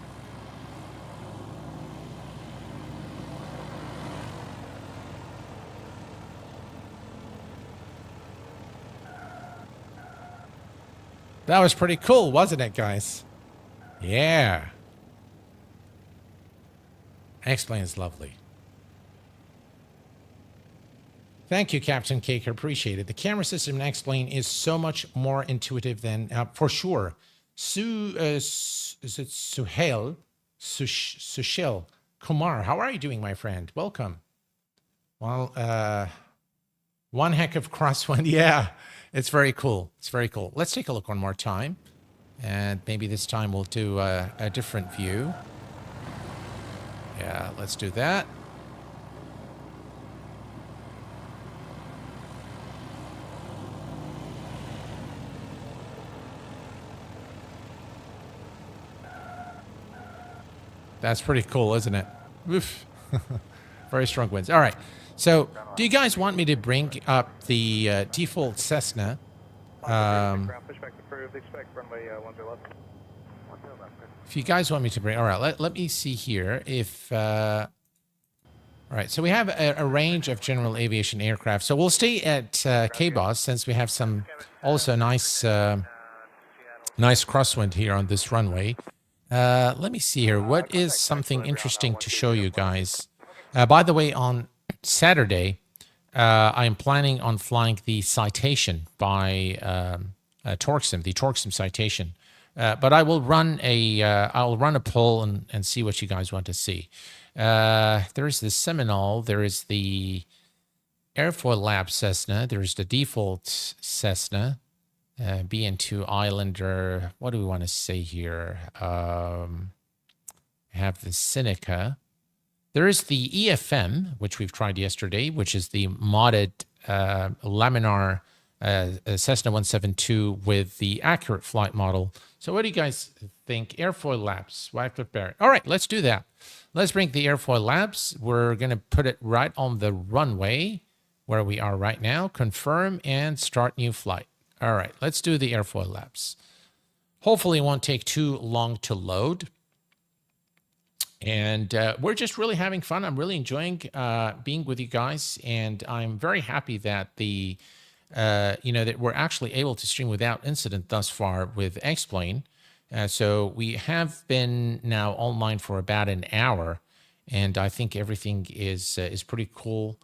That was pretty cool, wasn't it, guys? Yeah. X-Plane is lovely. Thank you, Captain Caker. Appreciate it. The camera system in X-Plane is so much more intuitive than, for sure. Is it Sushil Kumar? How are you doing, my friend? Welcome. Well, one heck of crosswind. Yeah, it's very cool. It's very cool. Let's take a look one more time. And maybe this time we'll do a different view. Yeah, let's do that. That's pretty cool, isn't it? Oof. Very strong winds. All right. So, do you guys want me to bring up the default Cessna? If you guys want me to bring... All right, let me see here if... all right, so we have a range of general aviation aircraft. So we'll stay at KBOS since we have some also nice nice crosswind here on this runway. Let me see here. What is something interesting to show you guys? By the way, on Saturday, I'm planning on flying the Citation by Torxim, the Torxim Citation. But I will run I'll run a poll and see what you guys want to see. There is the Seminole. There is the Airfoil Lab Cessna. There's the default Cessna. BN2 Islander. What do we want to say here? Have the Seneca. There is the EFM, which we've tried yesterday, which is the modded laminar Cessna 172 with the accurate flight model. So what do you guys think? Airfoil Labs, Wycliffe Barrett. All right, let's do that. Let's bring the Airfoil Labs. We're going to put it right on the runway where we are right now. Confirm and start new flight. All right, let's do the Airfoil Labs. Hopefully it won't take too long to load. And we're just really having fun. I'm really enjoying being with you guys. And I'm very happy that that we're actually able to stream without incident thus far with X-Plane. So we have been now online for about an hour. And I think everything is pretty cool.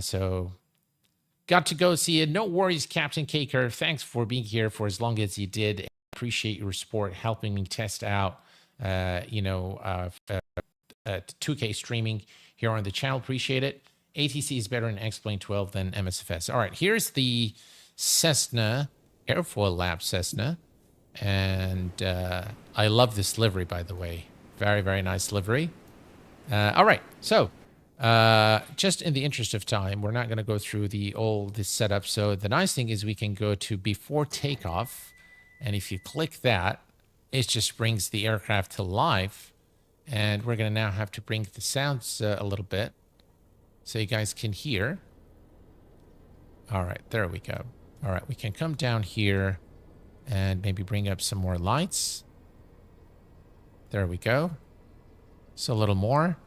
So... got to go see it. No worries, Captain Caker. Thanks for being here for as long as you did. Appreciate your support, helping me test out, 2K streaming here on the channel. Appreciate it. ATC is better in X-Plane 12 than MSFS. All right, here's the Cessna, Airfoil Lab Cessna. And I love this livery, by the way. Very, very nice livery. All right, so... just in the interest of time, we're not going to go through this setup. So the nice thing is we can go to before takeoff. And if you click that, it just brings the aircraft to life. And we're going to now have to bring the sounds a little bit so you guys can hear. All right, there we go. All right, we can come down here and maybe bring up some more lights. There we go. So a little more.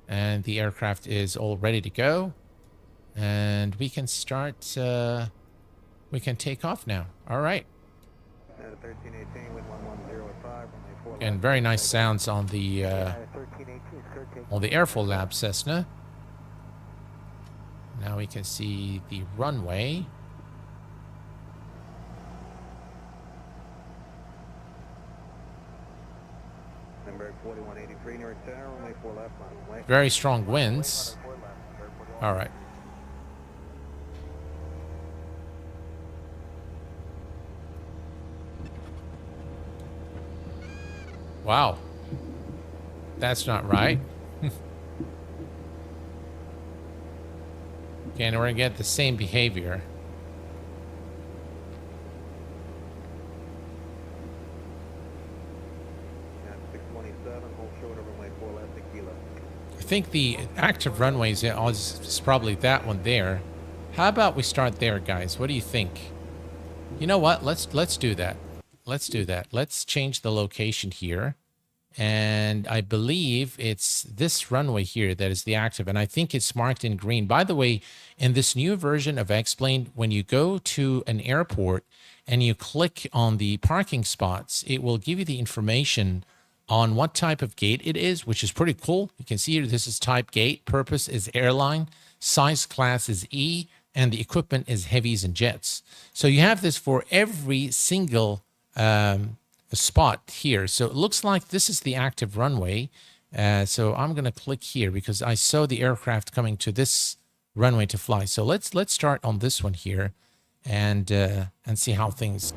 And the aircraft is all ready to go. And we can start, we can take off now. All right. And very nice sounds on the Airfoil Lab Cessna. Now we can see the runway. Very strong winds. All right. Wow. That's not right. Okay, and we're going to get the same behavior. I think the active runways is probably that one there. How about we start there, guys? What do you think? You know what? Let's do that. Let's do that. Let's change the location here. And I believe it's this runway here that is the active. And I think it's marked in green. By the way, in this new version of X-Plane, when you go to an airport and you click on the parking spots, it will give you the information on what type of gate it is, which is pretty cool. You can see here, this is type gate, purpose is airline, size class is E, and the equipment is heavies and jets. So you have this for every single spot here. So it looks like this is the active runway. So I'm going to click here because I saw the aircraft coming to this runway to fly. So let's start on this one here, and see how things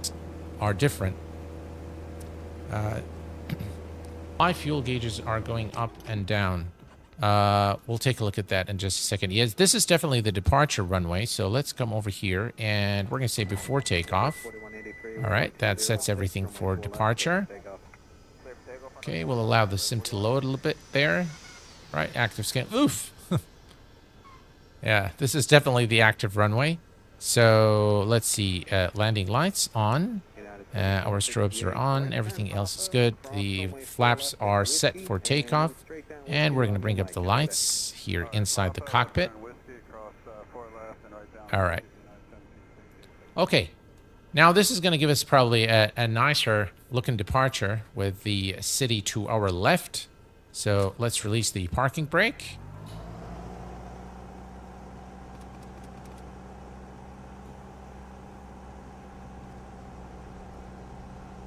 are different. My fuel gauges are going up and down. We'll take a look at that in just a second. Yes, this is definitely the departure runway. So let's come over here, and we're going to say before takeoff. All right, that sets everything for departure. Okay, we'll allow the sim to load a little bit there. All right, active scan. Oof. Yeah, this is definitely the active runway. So let's see. Landing lights on. Our strobes are on. Everything else is good. The flaps are set for takeoff. And we're going to bring up the lights here inside the cockpit. All right. Okay. Now this is going to give us probably a nicer looking departure with the city to our left. So let's release the parking brake.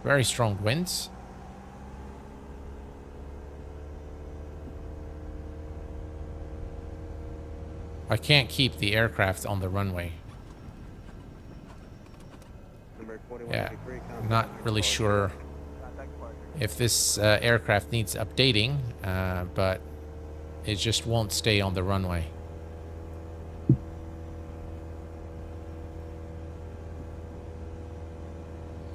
Very strong winds. I can't keep the aircraft on the runway. Yeah, I'm not really sure if this aircraft needs updating, but it just won't stay on the runway.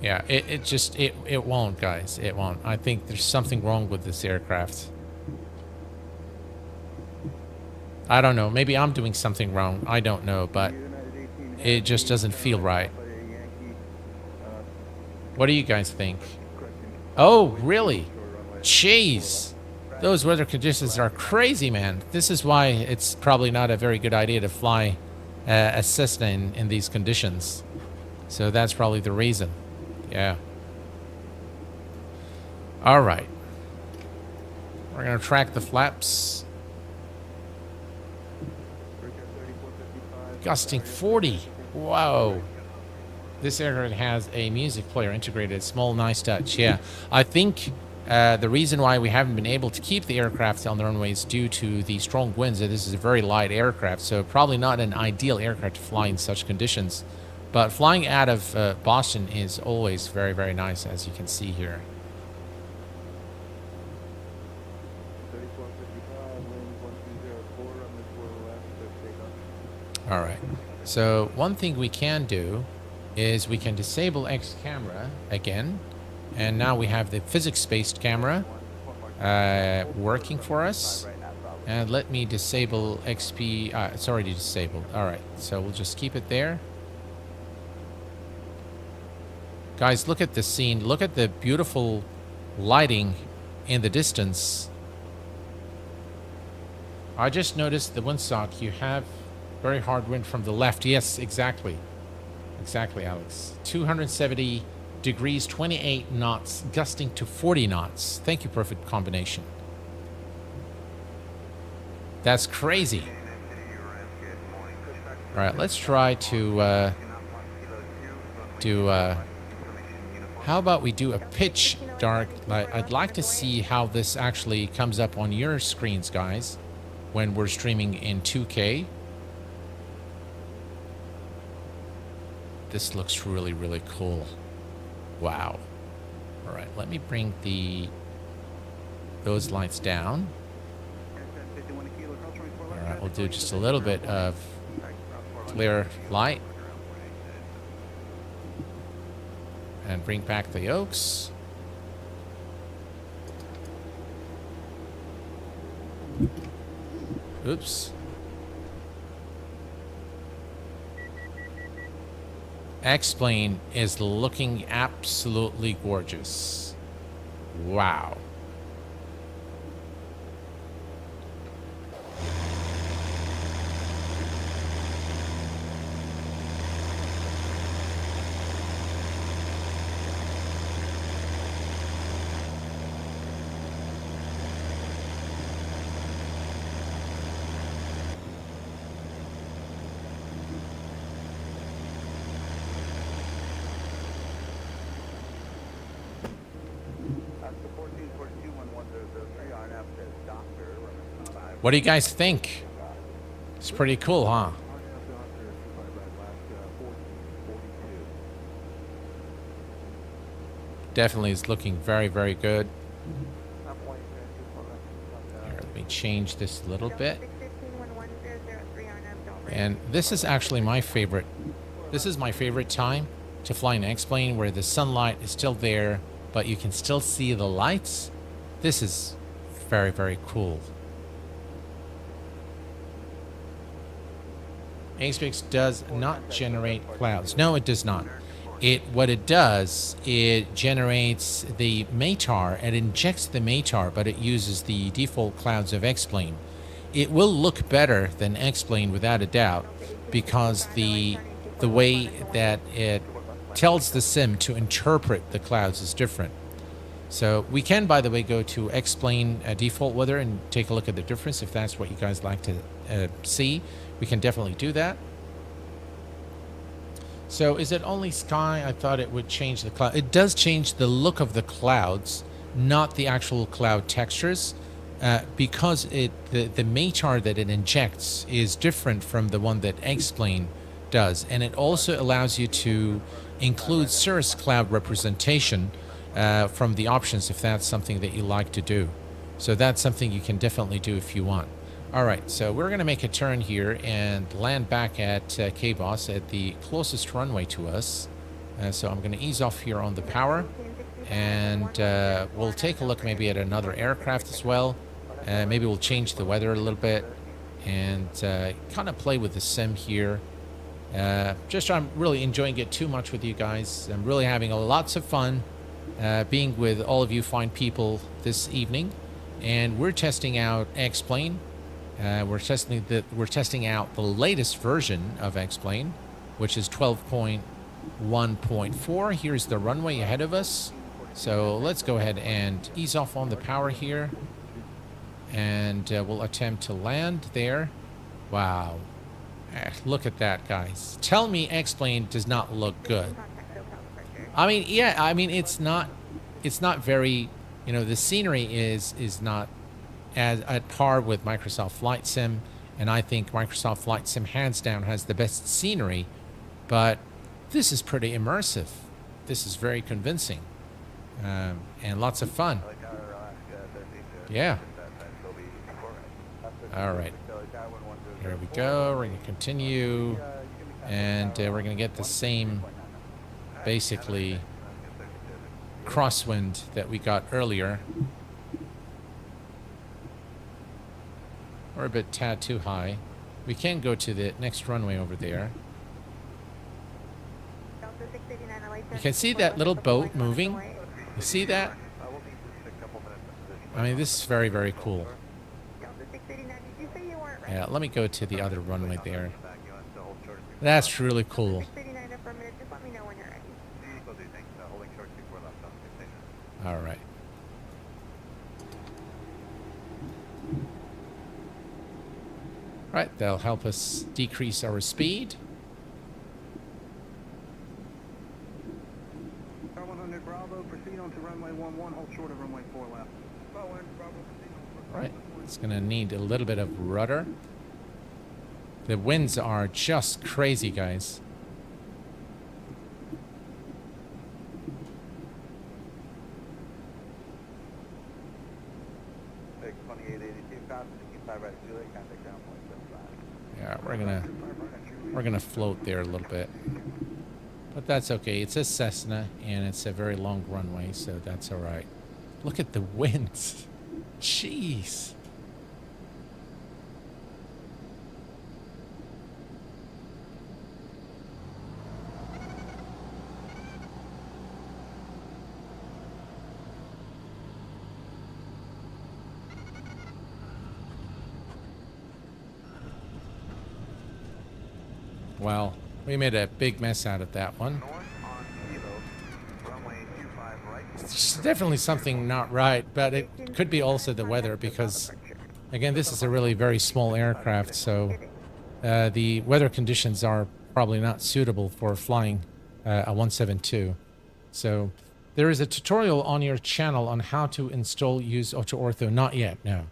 Yeah, it won't, guys. It won't. I think there's something wrong with this aircraft. I don't know. Maybe I'm doing something wrong. I don't know, but it just doesn't feel right. What do you guys think? Oh, really? Jeez. Those weather conditions are crazy, man. This is why it's probably not a very good idea to fly a Cessna in these conditions. So that's probably the reason. Yeah. All right. We're going to track the flaps. Gusting 40. Wow. This aircraft has a music player integrated. Small, nice touch. Yeah. I think the reason why we haven't been able to keep the aircraft on the runway is due to the strong winds. This is a very light aircraft, so probably not an ideal aircraft to fly in such conditions. But flying out of Boston is always very, very nice, as you can see here. All right. So one thing we can do is we can disable X camera again. And now we have the physics-based camera working for us. And let me disable XP. It's already disabled. All right. So we'll just keep it there. Guys, look at the scene. Look at the beautiful lighting in the distance. I just noticed the windsock. You have very hard wind from the left. Yes, exactly. Exactly, Alex. 270 degrees, 28 knots, gusting to 40 knots. Thank you, perfect combination. That's crazy. All right, let's try to how about we do a pitch dark? I'd like to see how this actually comes up on your screens, guys, when we're streaming in 2K. This looks really, really cool. Wow. All right, let me bring those lights down. All right, we'll do just a little bit of clear light. And bring back the yokes. Oops. X-plane is looking absolutely gorgeous. Wow. What do you guys think? It's pretty cool, huh? Definitely is looking very, very good. Here, let me change this a little bit. And this is actually my favorite. This is my favorite time to fly an X-plane, where the sunlight is still there, but you can still see the lights. This is very, very cool. Aspix does not generate clouds. No, it does not. What it does, it generates the METAR and injects the METAR, but it uses the default clouds of X-plane. It will look better than X-plane without a doubt, because the way that it tells the sim to interpret the clouds is different. So we can, by the way, go to X-plane default weather and take a look at the difference if that's what you guys like to see. We can definitely do that. So is it only sky? I thought it would change the cloud. It does change the look of the clouds, not the actual cloud textures, because the METAR that it injects is different from the one that X-plane does. And it also allows you to include cirrus cloud representation from the options if that's something that you like to do. So that's something you can definitely do if you want. All right, so we're going to make a turn here and land back at KBOS at the closest runway to us. So I'm going to ease off here on the power, and we'll take a look maybe at another aircraft as well. Maybe we'll change the weather a little bit and kind of play with the sim here. I'm really enjoying it too much with you guys. I'm really having lots of fun being with all of you fine people this evening, and we're testing out X-plane. We're testing out the latest version of X-plane, which is 12.1.4. Here's the runway ahead of us. So let's go ahead and ease off on the power here, and we'll attempt to land there. Wow. Look at that, guys. Tell me X-plane does not look good. I mean, yeah, I mean, it's not very, you know, the scenery is not at par with Microsoft Flight Sim, and I think Microsoft Flight Sim hands down has the best scenery, but this is pretty immersive. This is very convincing, and lots of fun. Yeah. All right. Here we go. We're going to continue, and we're going to get the same, basically, crosswind that we got earlier. We're a tad too high. We can go to the next runway over there. You can see that little boat moving. You see that? I mean, this is very, very cool. Yeah, let me go to the other runway there. That's really cool. All right. Right, that'll help us decrease our speed. 100 Bravo, proceed on to runway 11, hold short of runway 4 left. Right, it's gonna need a little bit of rudder. The winds are just crazy, guys. Yeah, we're gonna float there a little bit, but that's okay. It's a Cessna and it's a very long runway, so that's all right. Look at the winds. Jeez. Well, we made a big mess out of that one. It's definitely something not right, but it could be also the weather, because, again, this is a really very small aircraft, so the weather conditions are probably not suitable for flying a 172. So there is a tutorial on your channel on how to use AutoOrtho. Not yet, no.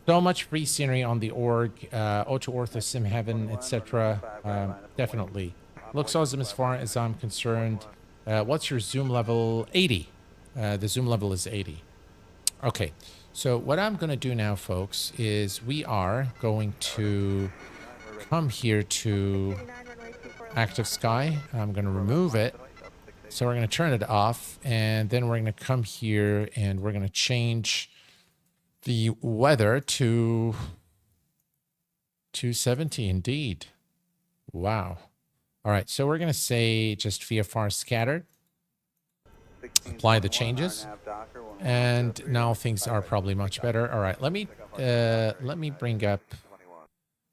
So much free scenery on the org, AutoOrtho, Sim Heaven, etc. Definitely. Looks awesome as far as I'm concerned. What's your zoom level? 80. The zoom level is 80. Okay, so what I'm going to do now, folks, is we are going to come here to active sky. I'm going to remove it. So we're going to turn it off, and then we're going to come here and we're going to change the weather to 270 indeed. Wow. All right, so we're going to say just VFR scattered. Apply the changes. And now things are probably much better. All right, let me bring up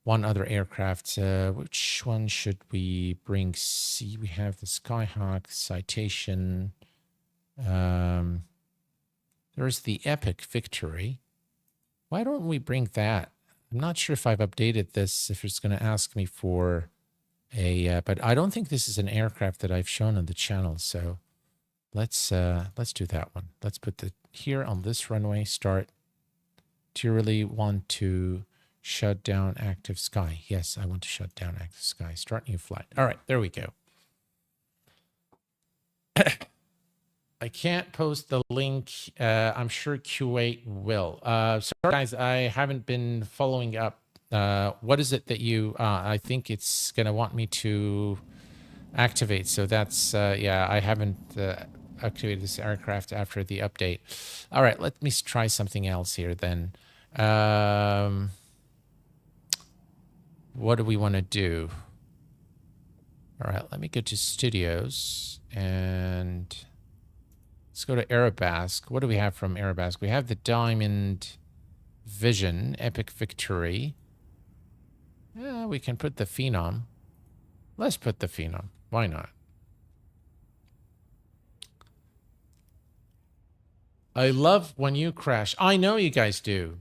one other aircraft. Which one should we bring? See, we have the Skyhawk Citation. There's the Epic Victory. Why don't we bring that? I'm not sure if I've updated this, if it's going to ask me for a, but I don't think this is an aircraft that I've shown on the channel. So let's do that one. Let's put the here on this runway, start. Do you really want to shut down active sky? Yes, I want to shut down active sky. Start new flight. All right, there we go. I can't post the link. I'm sure Q8 will. Sorry, guys, I haven't been following up. What is it that you, I think it's going to want me to activate. So that's, yeah, I haven't activated this aircraft after the update. All right, let me try something else here then. What do we want to do? All right, let me go to studios and let's go to Arabesque. What do we have from Arabesque? We have the Diamond Vision, Epic Victory. Yeah, we can put the Phenom. Let's put the Phenom. Why not? I love when you crash. I know you guys do.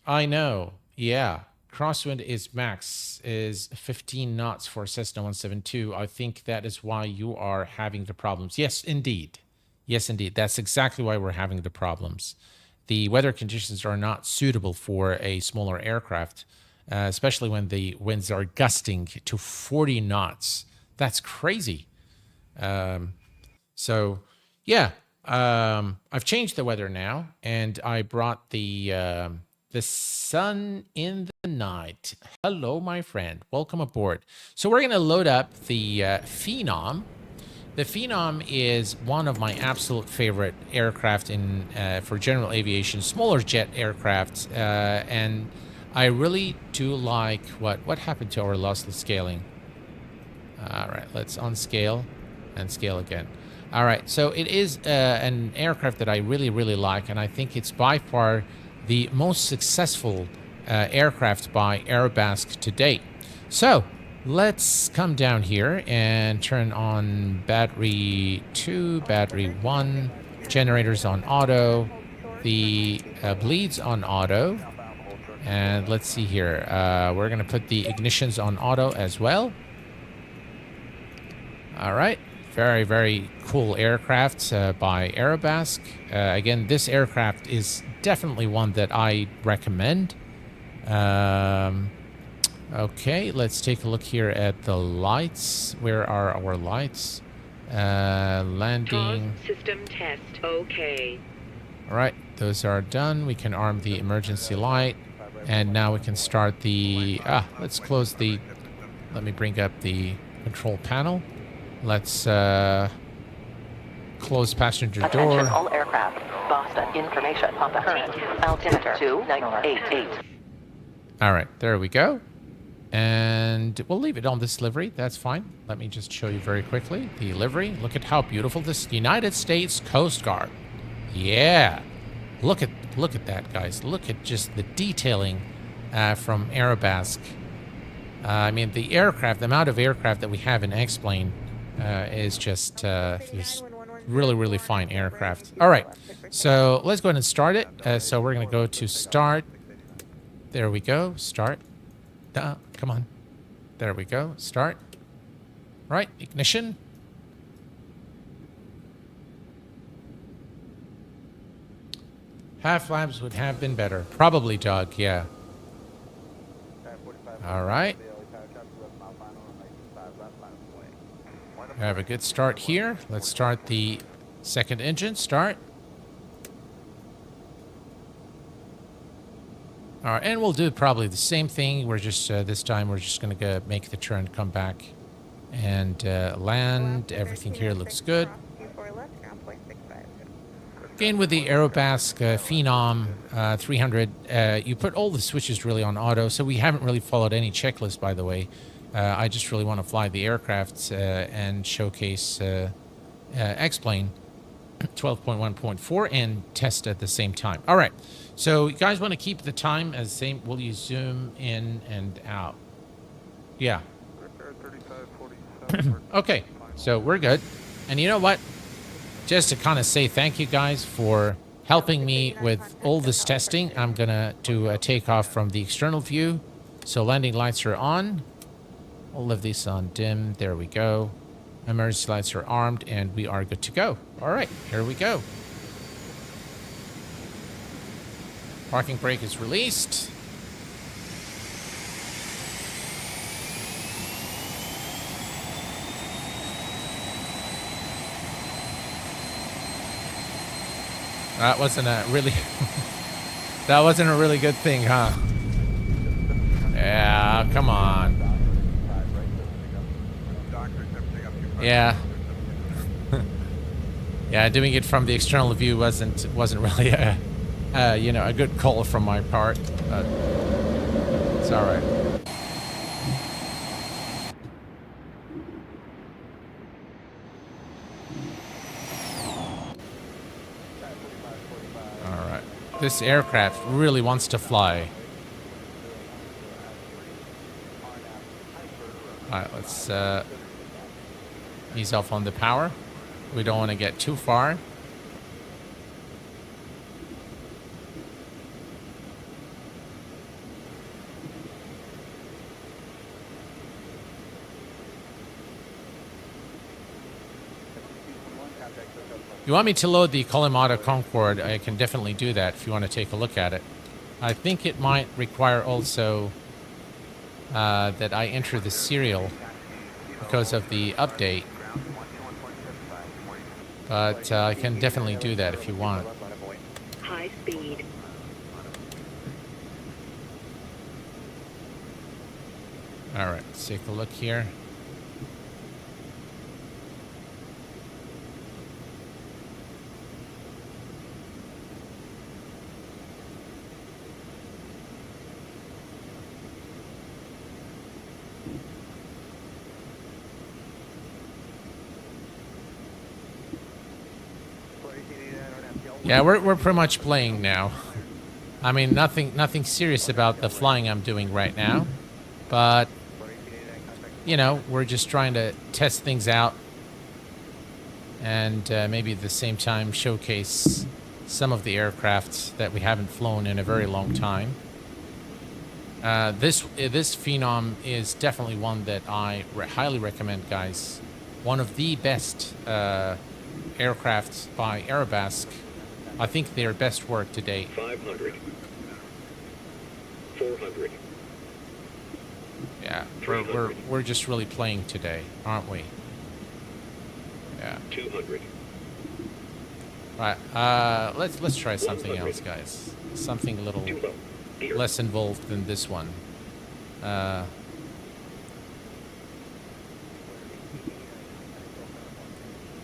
I know. Yeah. Crosswind is max, is 15 knots for Cessna 172. I think that is why you are having the problems. Yes, indeed. Yes, indeed. That's exactly why we're having the problems. The weather conditions are not suitable for a smaller aircraft, especially when the winds are gusting to 40 knots. That's crazy. So, yeah. I've changed the weather now, and I brought the sun in the night. Hello, my friend. Welcome aboard. So we're going to load up the Phenom. The Phenom is one of my absolute favorite aircraft in for general aviation, smaller jet aircraft, and I really do like what happened to our lossless scaling. All right, let's unscale and scale again. All right, so it is an aircraft that I really, really like, and I think it's by far the most successful aircraft by Arabesque to date. So let's come down here and turn on battery 2, battery 1, generators on auto, the bleeds on auto, and let's see here. We're going to put the ignitions on auto as well. All right. Very, very cool aircraft by Arabesque. Again, this aircraft is definitely one that I recommend. Okay, let's take a look here at the lights. Where are our lights? Landing. System test. Okay. All right, those are done. We can arm the emergency light. And now we can start the... let's close the... Let me bring up the control panel. Let's close passenger door. Attention all aircraft. Boston information on the current. Altimeter 2988. All right, there we go. And we'll leave it on this livery. That's fine. Let me just show you very quickly the livery. Look at how beautiful this United States Coast Guard. Yeah. Look at that, guys. Look at just the detailing from Arabesque. I mean, the aircraft, the amount of aircraft that we have in X-Plane is just really, really fine aircraft. All right, so let's go ahead and start it. So we're going to go to start. There we go. Start. Come on. There we go. Start. Right. Ignition. Half flaps would have been better. Probably, Doug. Yeah. All right. We have a good start here. Let's start the second engine. Start. All right, and we'll do probably the same thing. We're just, this time, we're just going to go make the turn, come back, and land. Everything here looks good. Again, with the Aerobask Phenom 300, you put all the switches really on auto, so we haven't really followed any checklist, by the way. I just really want to fly the aircraft and showcase X-Plane 12.1.4 and test at the same time. All right, so you guys want to keep the time as same. Will you zoom in and out? Yeah. Okay, so we're good. And you know what? Just to kind of say thank you guys for helping me with all this testing, I'm going to do a takeoff from the external view. So landing lights are on. All of these on dim. There we go. Emergency lights are armed, and we are good to go. All right, here we go. Parking brake is released. That wasn't a really that wasn't a really good thing, huh? Yeah, come on. Yeah. Yeah, doing it from the external view wasn't really a you know, a good call from my part, but it's all right. All right. This aircraft really wants to fly. All right, let's ease off on the power. We don't want to get too far. You want me to load the Kalimata Concorde? I can definitely do that if you want to take a look at it. I think it might require also that I enter the serial because of the update. But I can definitely do that if you want. High speed. All right, let's take a look here. Yeah, we're pretty much playing now. I mean, nothing serious about the flying I'm doing right now, but you know, we're just trying to test things out and maybe at the same time showcase some of the aircraft that we haven't flown in a very long time. This Phenom is definitely one that I highly recommend, guys. One of the best aircraft by Aerobask. I think their best work to date. 500. 400. Yeah, we're just really playing today, aren't we? Yeah. 200. Right. Let's try something else, guys. Something a little less involved than this one.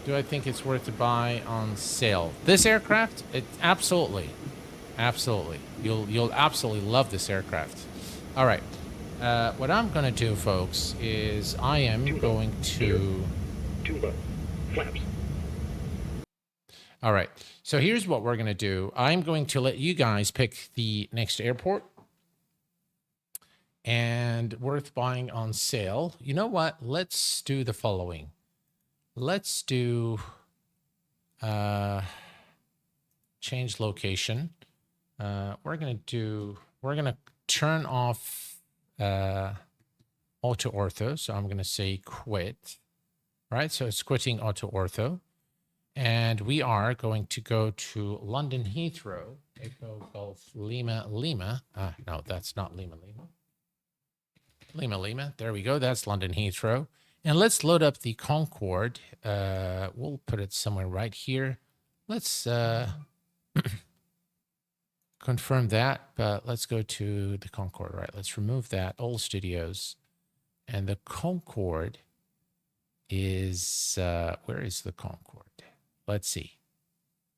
Do I think it's worth to buy on sale? This aircraft? It absolutely. You'll absolutely love this aircraft. All right. What I'm going to do, folks, is I am going to... Too low. Flaps. All right. So here's what we're going to do. I'm going to let you guys pick the next airport. And worth buying on sale. You know what? Let's do the following. Let's do change location. We're going to turn off AutoOrtho. So I'm going to say quit. Right? So it's quitting AutoOrtho. And we are going to go to London Heathrow. Echo Golf Lima Lima. No, that's not Lima Lima. Lima. There we go. That's London Heathrow. And let's load up the Concorde. We'll put it somewhere right here. Let's confirm that, but let's go to the Concorde. Right, let's remove that. All studios. And the Concorde is, where is the Concorde? Let's see.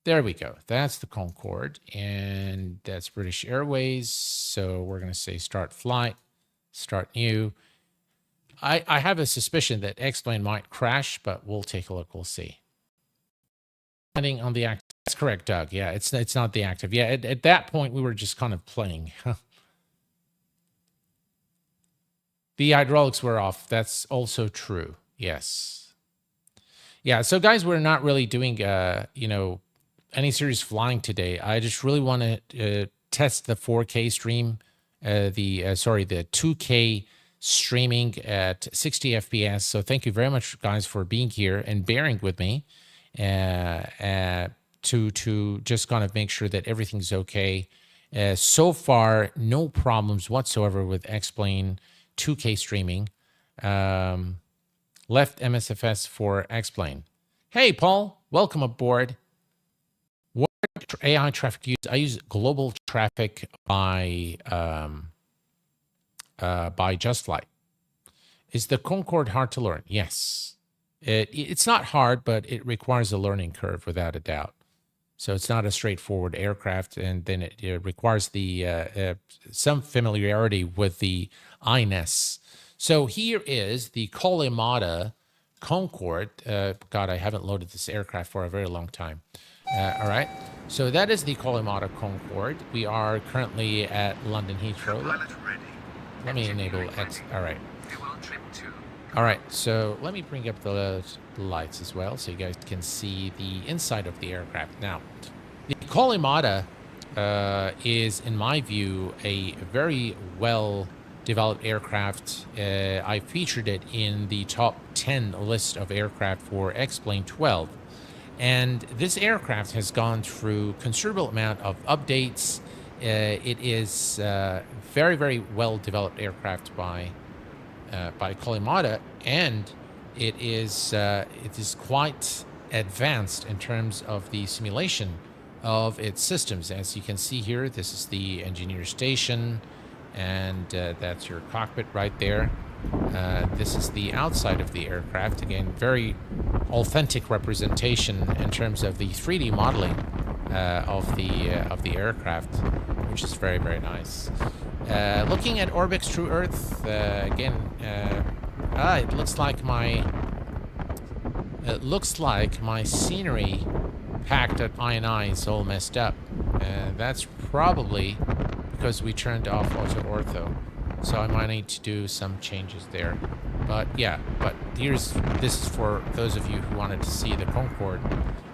There we go. That's the Concorde, and that's British Airways. So we're going to say start flight, start new. I have a suspicion that X-plane might crash, but we'll take a look. We'll see. Landing on the active. That's correct, Doug. Yeah, it's not the active. Yeah, at that point, we were just kind of playing. The hydraulics were off. That's also true. Yes. Yeah, so guys, we're not really doing, any serious flying today. I just really want to test the 4K stream, the 2K streaming at 60 FPS. So thank you very much, guys, for being here and bearing with me to just kind of make sure that everything's okay. So far, no problems whatsoever with X-Plane 2K streaming. Left MSFS for X-Plane. Hey, Paul, welcome aboard. What AI traffic do you use? I use global traffic by JustFlight. Is the Concorde hard to learn? Yes. It's not hard, but it requires a learning curve without a doubt. So it's not a straightforward aircraft, and then it requires the some familiarity with the INS. So here is the Kalimata Concorde. God, I haven't loaded this aircraft for a very long time. All right. So that is the Kalimata Concorde. We are currently at London Heathrow. Let me enable X. All right. All right. So let me bring up the lights as well so you guys can see the inside of the aircraft. Now, the Kalimata is, in my view, a very well developed aircraft. I featured it in the top 10 list of aircraft for X-Plane 12. And this aircraft has gone through considerable amount of updates. It is very, very well developed aircraft by Kalimata, and it is quite advanced in terms of the simulation of its systems. As you can see here, this is the engineer station, and that's your cockpit right there. This is the outside of the aircraft. Again, very authentic representation in terms of the 3D modeling of the aircraft, which is very, very nice. Looking at Orbix True Earth again. It looks like my scenery packed at INI is all messed up. That's probably because we turned off AutoOrtho. So I might need to do some changes there. But yeah, this is for those of you who wanted to see the Concorde.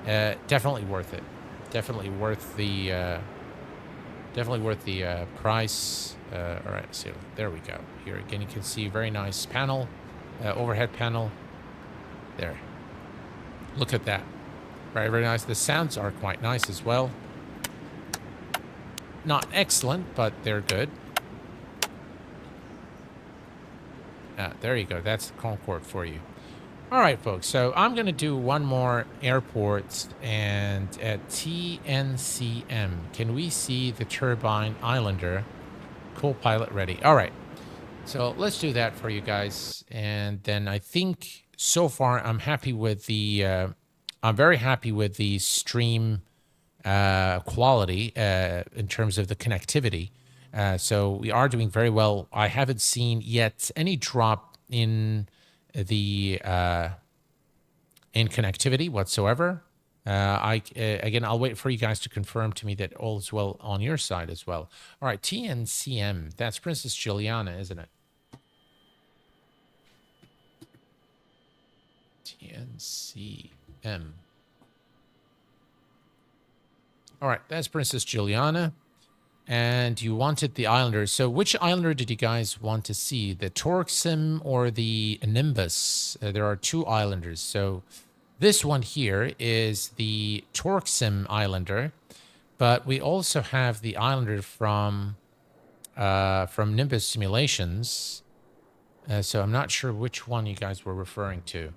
Definitely worth it. Definitely worth the price. All right, so there we go. Here again, you can see very nice panel, overhead panel. There. Look at that. Very, very nice. The sounds are quite nice as well. Not excellent, but they're good. There you go. That's the Concorde for you. All right, folks. So I'm going to do one more airport, and at TNCM, can we see the turbine Islander co-pilot ready? All right. So let's do that for you guys. And then I think so far I'm happy with the, I'm very happy with the stream quality in terms of the connectivity. So we are doing very well. I haven't seen yet any drop in the in connectivity whatsoever. Again, I'll wait for you guys to confirm to me that all is well on your side as well. All right, TNCM. That's Princess Juliana, isn't it? TNCM. All right, that's Princess Juliana. And you wanted the Islander. So which Islander did you guys want to see? The Torxim or the Nimbus? There are two Islanders. So this one here is the Torxim Islander. But we also have the Islander from Nimbus Simulations. So I'm not sure which one you guys were referring to.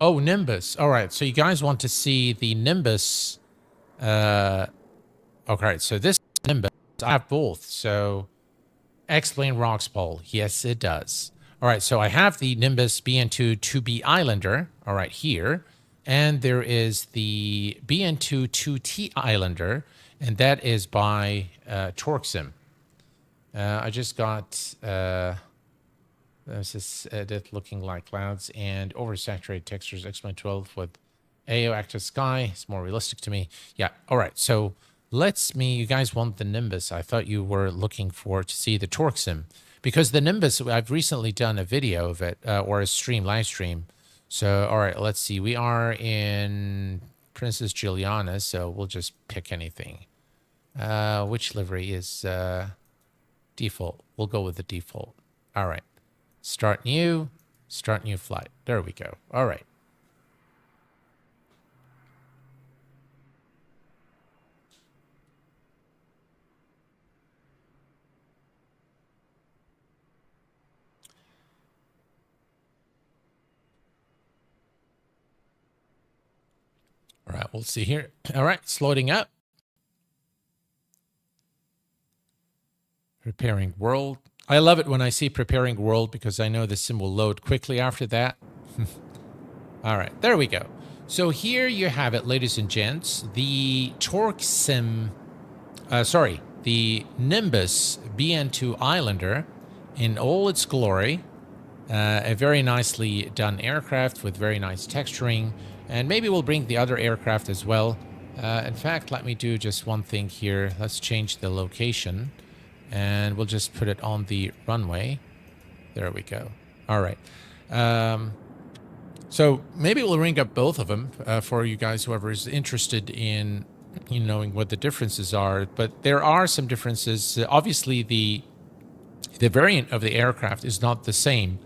Oh, Nimbus. All right. So you guys want to see the Nimbus. Okay. So this Nimbus, I have both. So explain Roxpole. Yes, it does. All right. So I have the Nimbus BN2 2B Islander. All right, here. And there is the BN2 2T Islander. And that is by TorqueSim. I just got... There's this edit looking like clouds and oversaturated textures X12 with AO active sky. It's more realistic to me. Yeah. All right. So you guys want the Nimbus. I thought you were looking to see the TorqueSim, because the Nimbus, I've recently done a video of it or a live stream. So, all right, let's see. We are in Princess Juliana, so we'll just pick anything. Which livery is default? We'll go with the default. All right. Start new flight. There we go. All right. All right, we'll see here. All right, it's loading up. Preparing world. I love it when I see preparing world because I know the sim will load quickly after that. All right, there we go. So here you have it, ladies and gents. The TorqueSim, the Nimbus BN2 Islander in all its glory. A very nicely done aircraft with very nice texturing. And maybe we'll bring the other aircraft as well. In fact, let me do just one thing here. Let's change the location. And we'll just put it on the runway. There we go. All right. So maybe we'll ring up both of them for you guys, whoever is interested in knowing what the differences are. But there are some differences. Obviously, the variant of the aircraft is not the same.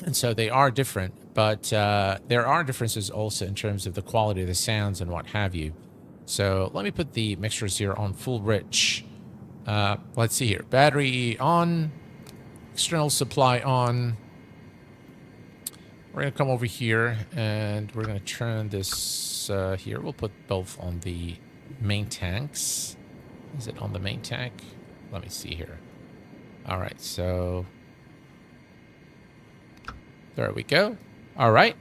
And so they are different. But there are differences also in terms of the quality of the sounds and what have you. So let me put the mixtures here on full rich. Let's see here. Battery on. External supply on. We're going to come over here and we're going to turn this here. We'll put both on the main tanks. Is it on the main tank? Let me see here. All right, so there we go. All right.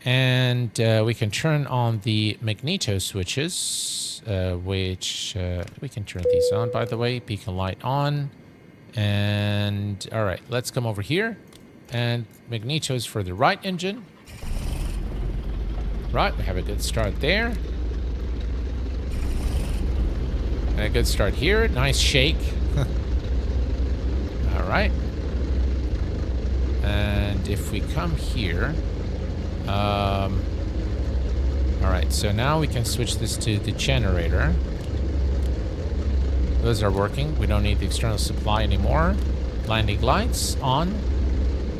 And we can turn on the magneto switches, which we can turn these on, by the way. Beacon light on. And all right, let's come over here. And magnetos for the right engine. Right, we have a good start there. And a good start here. Nice shake. All right. And if we come here... all right, so now we can switch this to the generator. Those are working. We don't need the external supply anymore. Landing lights on.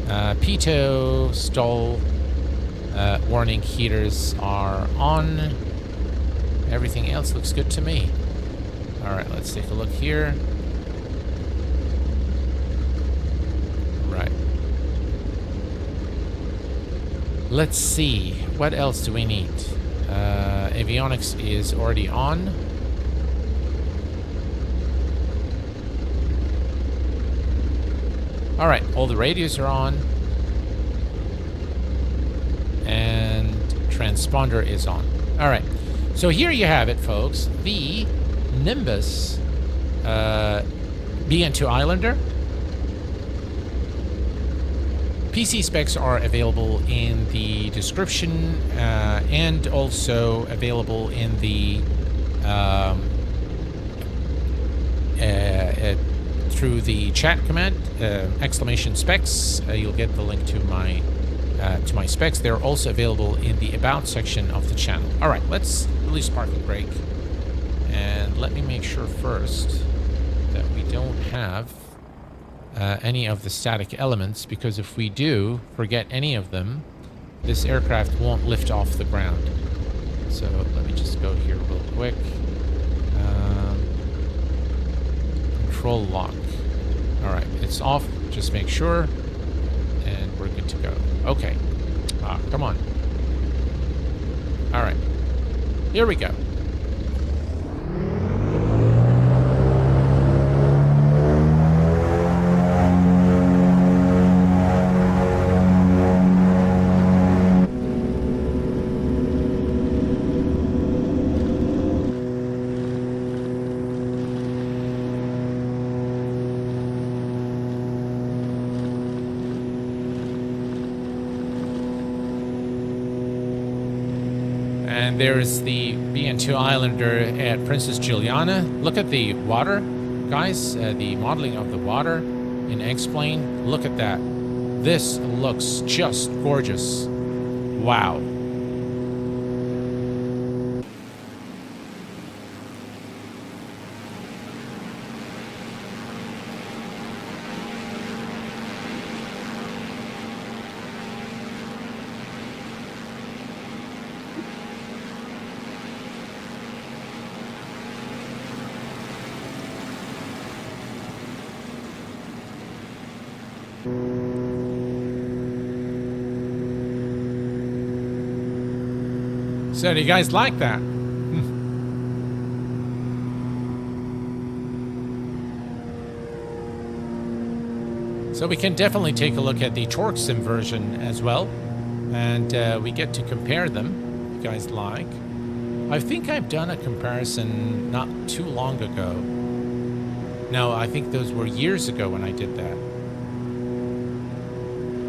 Pitot stall warning heaters are on. Everything else looks good to me. All right, let's take a look here. Right. Let's see. What else do we need? Avionics is already on. All right, all the radios are on. And transponder is on. All right, so here you have it, folks. The Nimbus BN2 Islander. PC specs are available in the description and also available in the through the chat command, exclamation specs. You'll get the link to my specs. They're also available in the about section of the channel. All right, let's release parking brake, and let me make sure first that we don't have any of the static elements, because if we do forget any of them, this aircraft won't lift off the ground. So let me just go here real quick. Control lock. All right, it's off. Just make sure. And we're good to go. Okay. Come on. All right. Here we go. And there's the BN2 Islander at Princess Juliana. Look at the water, guys. The modeling of the water in X-Plane. Look at that. This looks just gorgeous. Wow. So do you guys like that? So we can definitely take a look at the torque sim version as well. And we get to compare them, if you guys like. I think I've done a comparison not too long ago. No, I think those were years ago when I did that.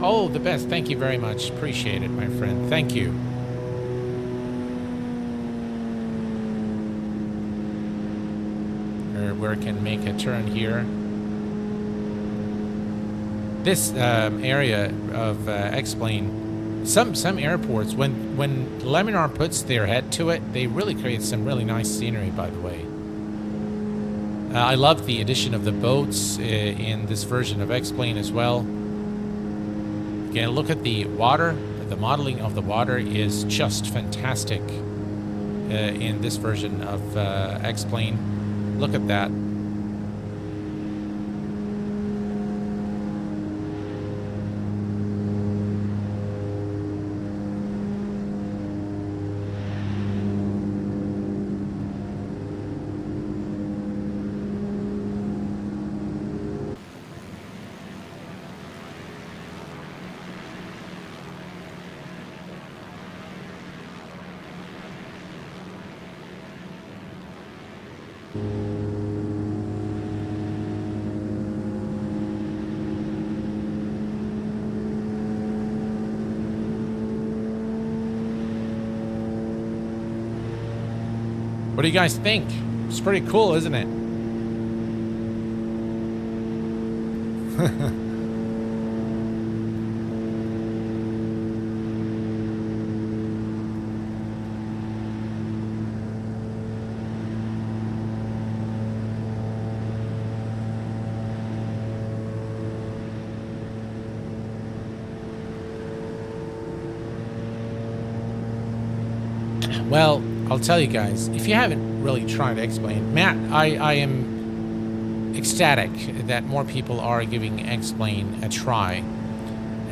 Oh, the best. Thank you very much. Appreciate it, my friend. Thank you. Where it can make a turn here. This area of X-Plane, some airports, when Laminar puts their head to it, they really create some really nice scenery, by the way. I love the addition of the boats in this version of X-Plane as well. Again, look at the water. The modeling of the water is just fantastic in this version of X-Plane. Look at that. What do you guys think? It's pretty cool, isn't it? Well, I'll tell you guys, if you haven't really tried to X-Plane, Matt, I am ecstatic that more people are giving X-Plane a try.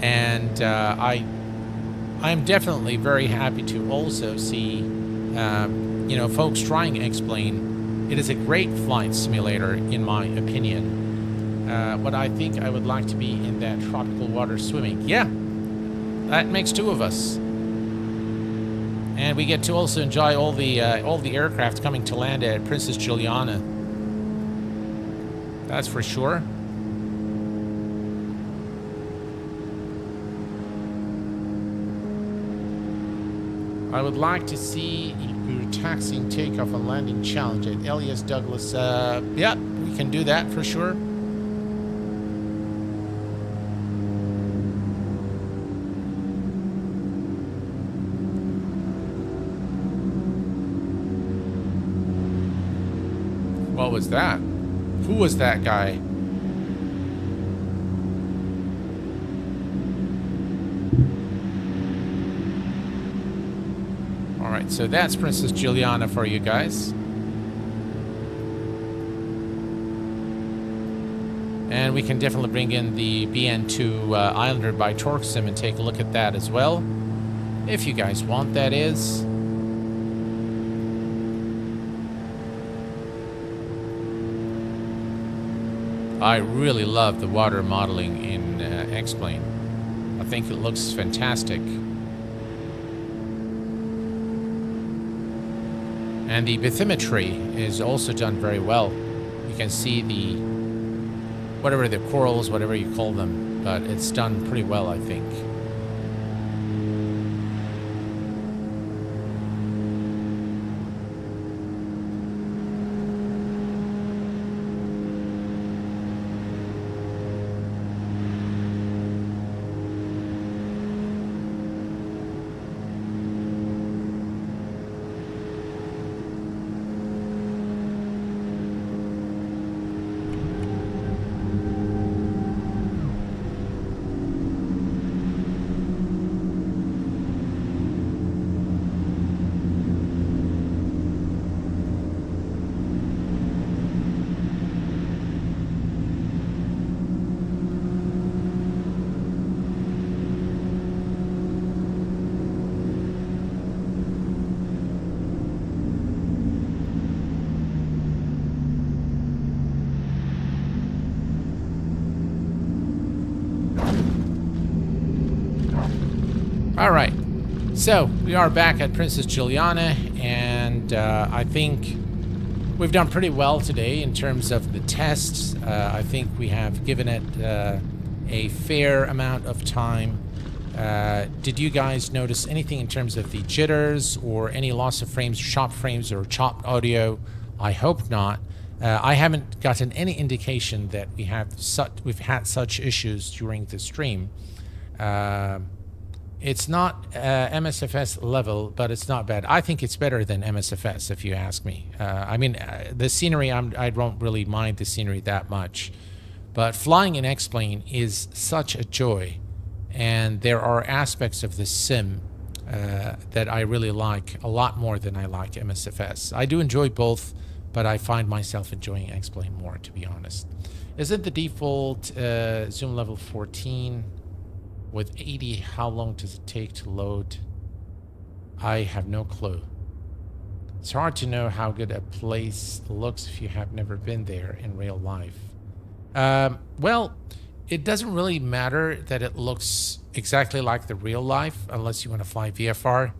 And I'm definitely very happy to also see, you know, folks trying X-Plane. It is a great flight simulator, in my opinion. But I think I would like to be in that tropical water swimming. Yeah, that makes two of us. And we get to also enjoy all the aircraft coming to land at Princess Juliana. That's for sure. I would like to see your taxiing takeoff and landing challenge at Elias Douglas. Yeah, we can do that for sure. What was that? Who was that guy? All right, so that's Princess Juliana for you guys. And we can definitely bring in the BN2 Islander by Torque Sim and take a look at that as well. If you guys want, that is. I really love the water modeling in X-Plane. I think it looks fantastic. And the bathymetry is also done very well. You can see the, whatever the corals, whatever you call them, but it's done pretty well, I think. All right, so we are back at Princess Juliana, and I think we've done pretty well today in terms of the tests. I think we have given it a fair amount of time. Did you guys notice anything in terms of the jitters or any loss of frames, chopped frames, or chopped audio? I hope not. I haven't gotten any indication that we've had such issues during the stream. It's not MSFS level, but it's not bad. I think it's better than MSFS, if you ask me. I mean, the scenery, I don't really mind the scenery that much. But flying in X-Plane is such a joy. And there are aspects of the sim that I really like a lot more than I like MSFS. I do enjoy both, but I find myself enjoying X-Plane more, to be honest. Isn't the default zoom level 14? With 80, how long does it take to load? I have no clue. It's hard to know how good a place looks if you have never been there in real life. Well, it doesn't really matter that it looks exactly like the real life, unless you want to fly VFR.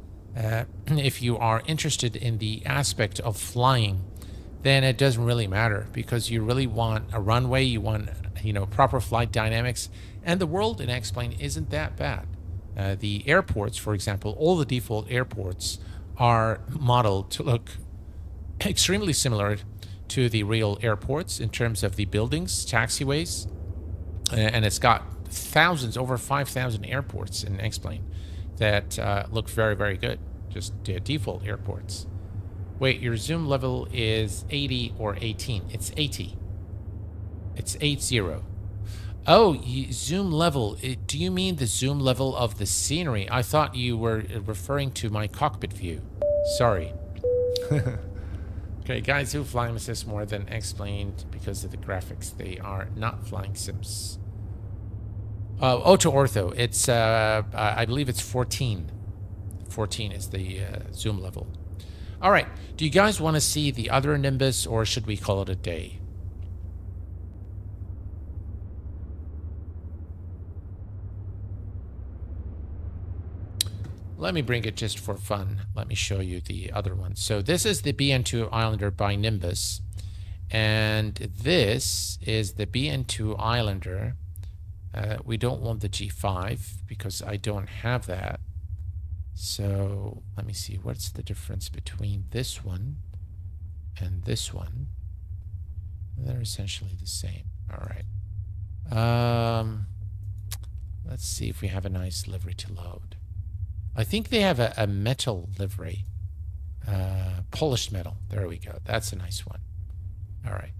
If you are interested in the aspect of flying, then it doesn't really matter, because you really want a runway, you want, you know, proper flight dynamics. And the world in X-Plane isn't that bad. The airports, for example, all the default airports are modeled to look extremely similar to the real airports in terms of the buildings, taxiways. And it's got thousands, over 5,000 airports in X-Plane that look very, very good. Just default airports. Wait, your zoom level is 80 or 18? It's 80. It's 80. Oh, zoom level. Do you mean the zoom level of the scenery? I thought you were referring to my cockpit view. Sorry. Okay, guys who fly sims more than X-Plane because of the graphics. They are not flying sims. AutoOrtho. It's, I believe it's 14. 14 is the zoom level. All right. Do you guys want to see the other Nimbus, or should we call it a day? Let me bring it just for fun. Let me show you the other one. So this is the BN2 Islander by Nimbus. And this is the BN2 Islander. We don't want the G5 because I don't have that. So let me see. What's the difference between this one and this one? They're essentially the same. All right. Let's see if we have a nice livery to load. I think they have a metal livery. Polished metal. There we go. That's a nice one. All right.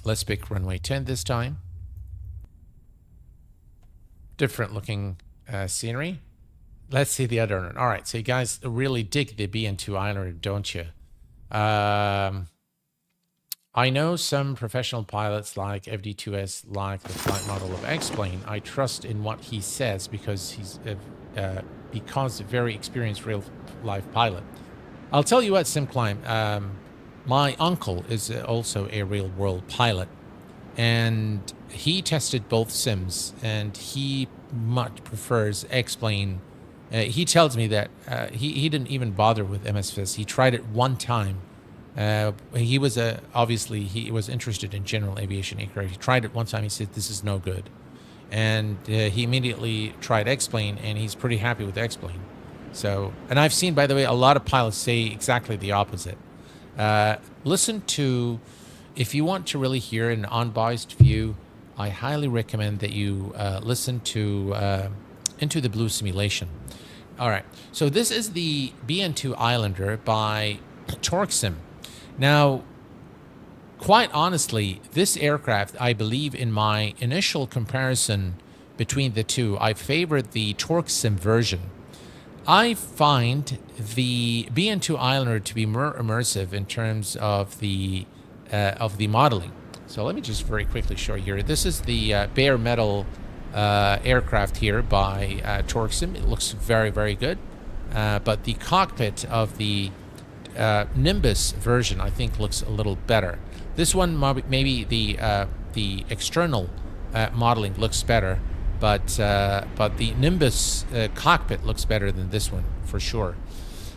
Let's pick runway 10 this time. Different looking scenery. Let's see the other one. All right. So you guys really dig the BN2 Islander, don't you? I know some professional pilots like FD2S like the flight model of X-Plane. I trust in what he says because he's a very experienced real-life pilot. I'll tell you what, SimClimb, my uncle is also a real-world pilot, and he tested both sims, and he much prefers X-Plane. He tells me that he didn't even bother with MSFS. He tried it one time. He was obviously he was interested in general aviation aircraft. He tried it one time. He said this is no good, and he immediately tried X-Plane, and he's pretty happy with X-Plane. So, and I've seen, by the way, a lot of pilots say exactly the opposite. Listen to, if you want to really hear an unbiased view, I highly recommend that you listen to Into the Blue simulation. All right, so this is the BN2 Islander by TorqueSim. Now, quite honestly, this aircraft, I believe in my initial comparison between the two, I favored the TorqueSim version. I find the BN2 Islander to be more immersive in terms of the modeling. So let me just very quickly show you here. This is the bare metal aircraft here by TorqueSim. It looks very, very good. But the cockpit of the Nimbus version, I think, looks a little better. This one, maybe the external modeling looks better, but the Nimbus cockpit looks better than this one for sure.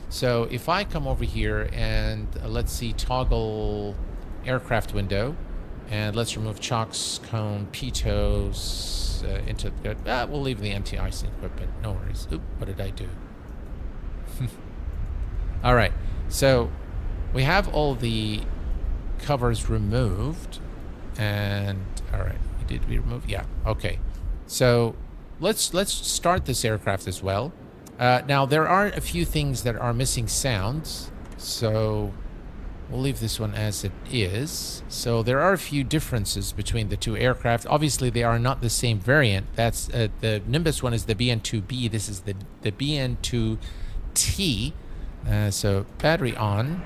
So if I come over here and let's see, toggle aircraft window, and let's remove chocks, cone, pitos into the. We'll leave the anti-icing equipment. No worries. Oop, what did I do? All right. So we have all the covers removed, and all right, did we remove? Yeah, okay. So let's start this aircraft as well. Now there are a few things that are missing sounds, so we'll leave this one as it is. So there are a few differences between the two aircraft. Obviously, they are not the same variant. That's the Nimbus one is the BN2B. This is the BN2T. So battery on,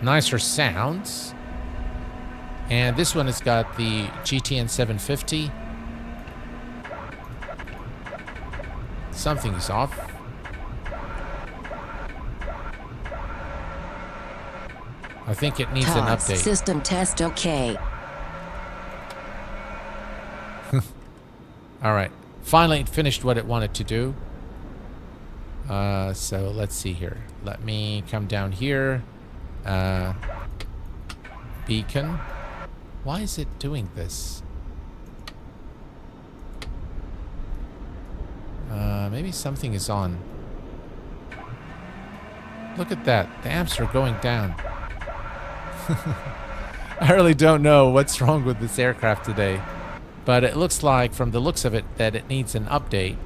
nicer sounds, and this one has got the GTN 750. Something is off. I think it needs an update. System test okay. All right, finally it finished what it wanted to do. So let's see here. Let me come down here. Beacon. Why is it doing this? Maybe something is on. Look at that. The amps are going down. I really don't know what's wrong with this aircraft today. But it looks like, from the looks of it, that it needs an update.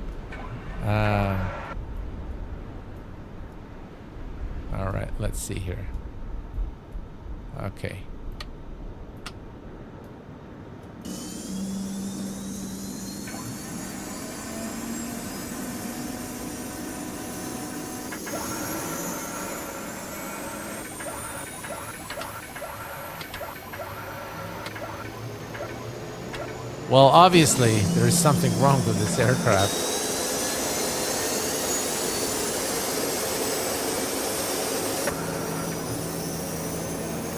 All right, let's see here. Okay. Well, obviously, there is something wrong with this aircraft.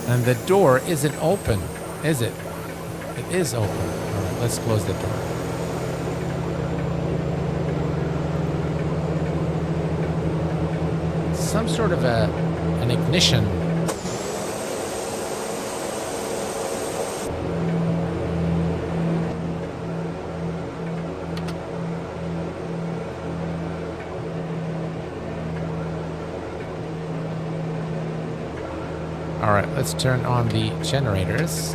And the door isn't open, is it? It is open. All right, let's close the door. Some sort of an ignition. All right, let's turn on the generators.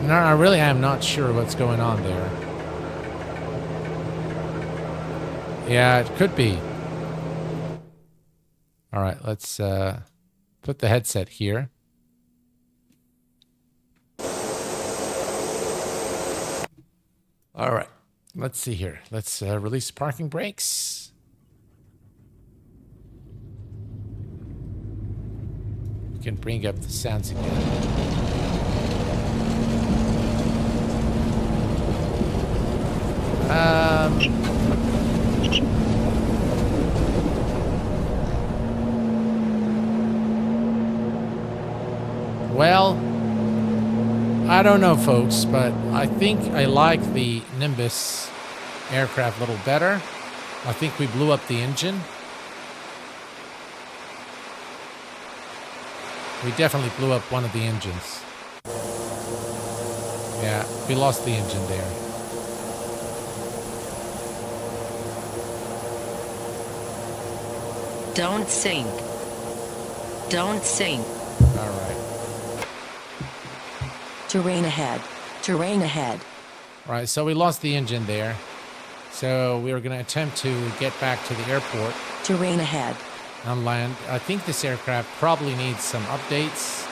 No, I really am not sure what's going on there. Yeah, it could be. All right, let's put the headset here. All right, let's see here. Let's release parking brakes. We can bring up the sounds again. Well, I don't know, folks, but I think I like the Nimbus aircraft a little better. I think we blew up the engine. We definitely blew up one of the engines. Yeah, we lost the engine there. Don't sink. Don't sink. All right. Terrain ahead. Terrain ahead. All right, so we lost the engine there. So we were going to attempt to get back to the airport Terrain ahead. on land. I think this aircraft probably needs some updates.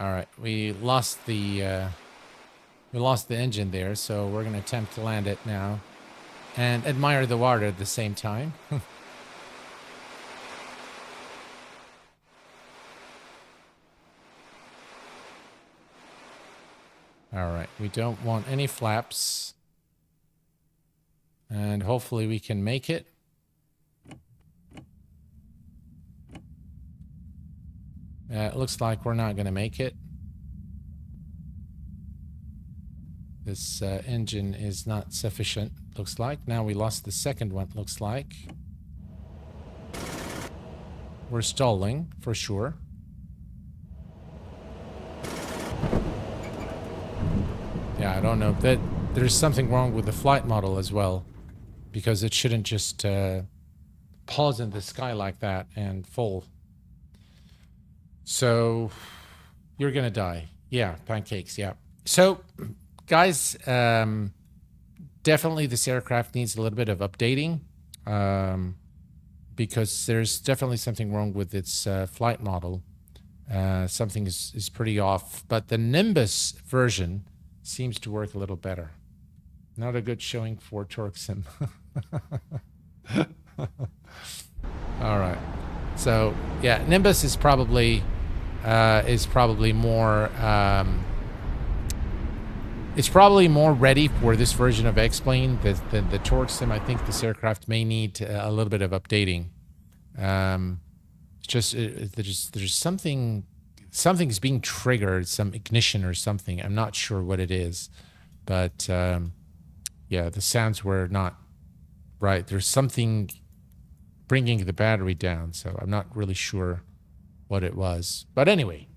All right, we lost the engine there, so we're going to attempt to land it now and admire the water at the same time. All right, we don't want any flaps, and hopefully we can make it. It looks like we're not going to make it. This engine is not sufficient, looks like. Now we lost the second one, looks like. We're stalling, for sure. Yeah, I don't know. There's something wrong with the flight model as well, because it shouldn't just pause in the sky like that and fall. So you're gonna die. Yeah, pancakes. Yeah. So guys, definitely this aircraft needs a little bit of updating, because there's definitely something wrong with its flight model. Something is pretty off, but the Nimbus version seems to work a little better. Not a good showing for Torxim. All right. So yeah, Nimbus is probably more it's probably more ready for this version of X-Plane than the Torxim. I think this aircraft may need a little bit of updating. There's something's being triggered, some ignition or something. I'm not sure what it is, but yeah, the sounds were not right. There's something bringing the battery down, so I'm not really sure what it was. But anyway,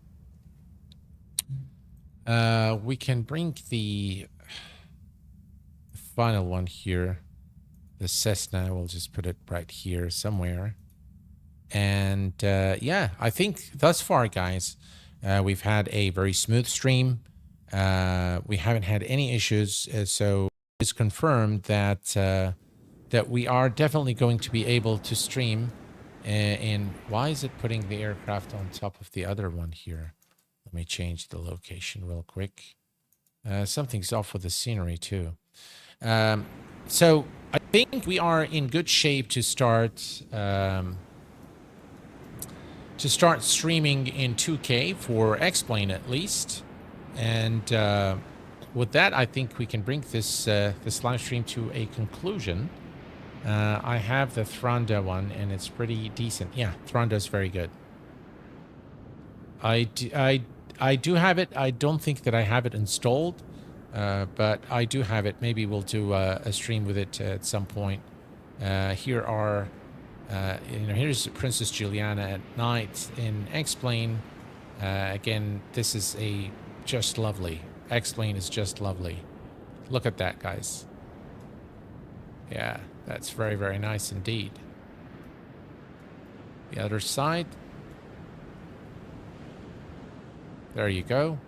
we can bring the final one here, the Cessna. We'll just put it right here somewhere. And yeah, I think thus far, guys, we've had a very smooth stream. We haven't had any issues, so it's confirmed that that we are definitely going to be able to stream. And why is it putting the aircraft on top of the other one here? Let me change the location real quick. Something's off with the scenery too. So I think we are in good shape to start streaming in 2K for X-Plane at least. And with that, I think we can bring this this live stream to a conclusion. I have the Thronda one, and it's pretty decent. Yeah, Thronda's very good. I do have it. I don't think that I have it installed, but I do have it. Maybe we'll do a stream with it at some point. Here are, here's Princess Juliana at night in X-Plane. Again, this is just lovely. X-Plane is just lovely. Look at that, guys. Yeah, that's very, very nice indeed. The other side. There you go.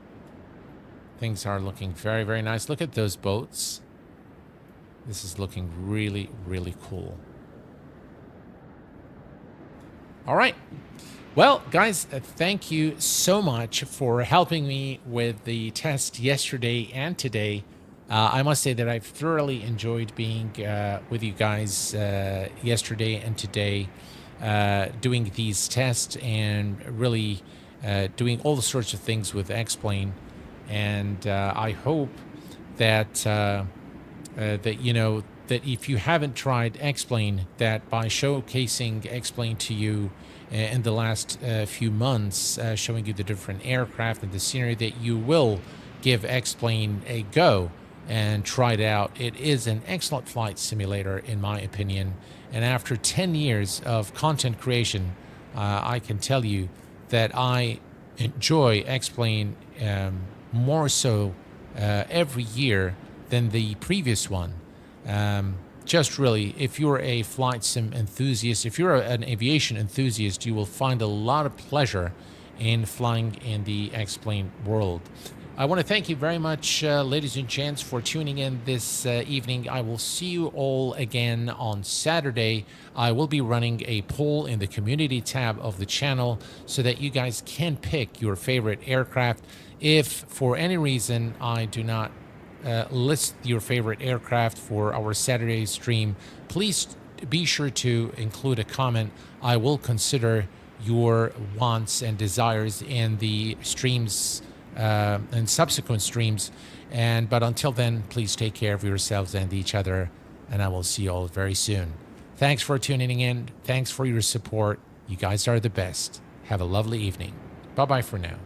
Things are looking very, very nice. Look at those boats. This is looking really, really cool. All right. Well, guys, thank you so much for helping me with the test yesterday and today. I must say that I've thoroughly enjoyed being with you guys yesterday and today, doing these tests and really doing all the sorts of things with X-Plane. And I hope that that if you haven't tried X-Plane, that by showcasing X-Plane to you in the last few months, showing you the different aircraft and the scenery, that you will give X-Plane a go and try it out. It is an excellent flight simulator, in my opinion. And after 10 years of content creation, I can tell you that I enjoy X-Plane more so every year than the previous one. Just really, if you're a flight sim enthusiast, if you're an aviation enthusiast, you will find a lot of pleasure in flying in the X-Plane world. I want to thank you very much, ladies and gents, for tuning in this evening. I will see you all again on Saturday. I will be running a poll in the community tab of the channel so that you guys can pick your favorite aircraft. If for any reason I do not list your favorite aircraft for our Saturday stream, please be sure to include a comment. I will consider your wants and desires in the streams and subsequent streams. But until then, please take care of yourselves and each other, and I will see you all very soon. Thanks for tuning in. Thanks for your support. You guys are the best. Have a lovely evening. Bye-bye for now.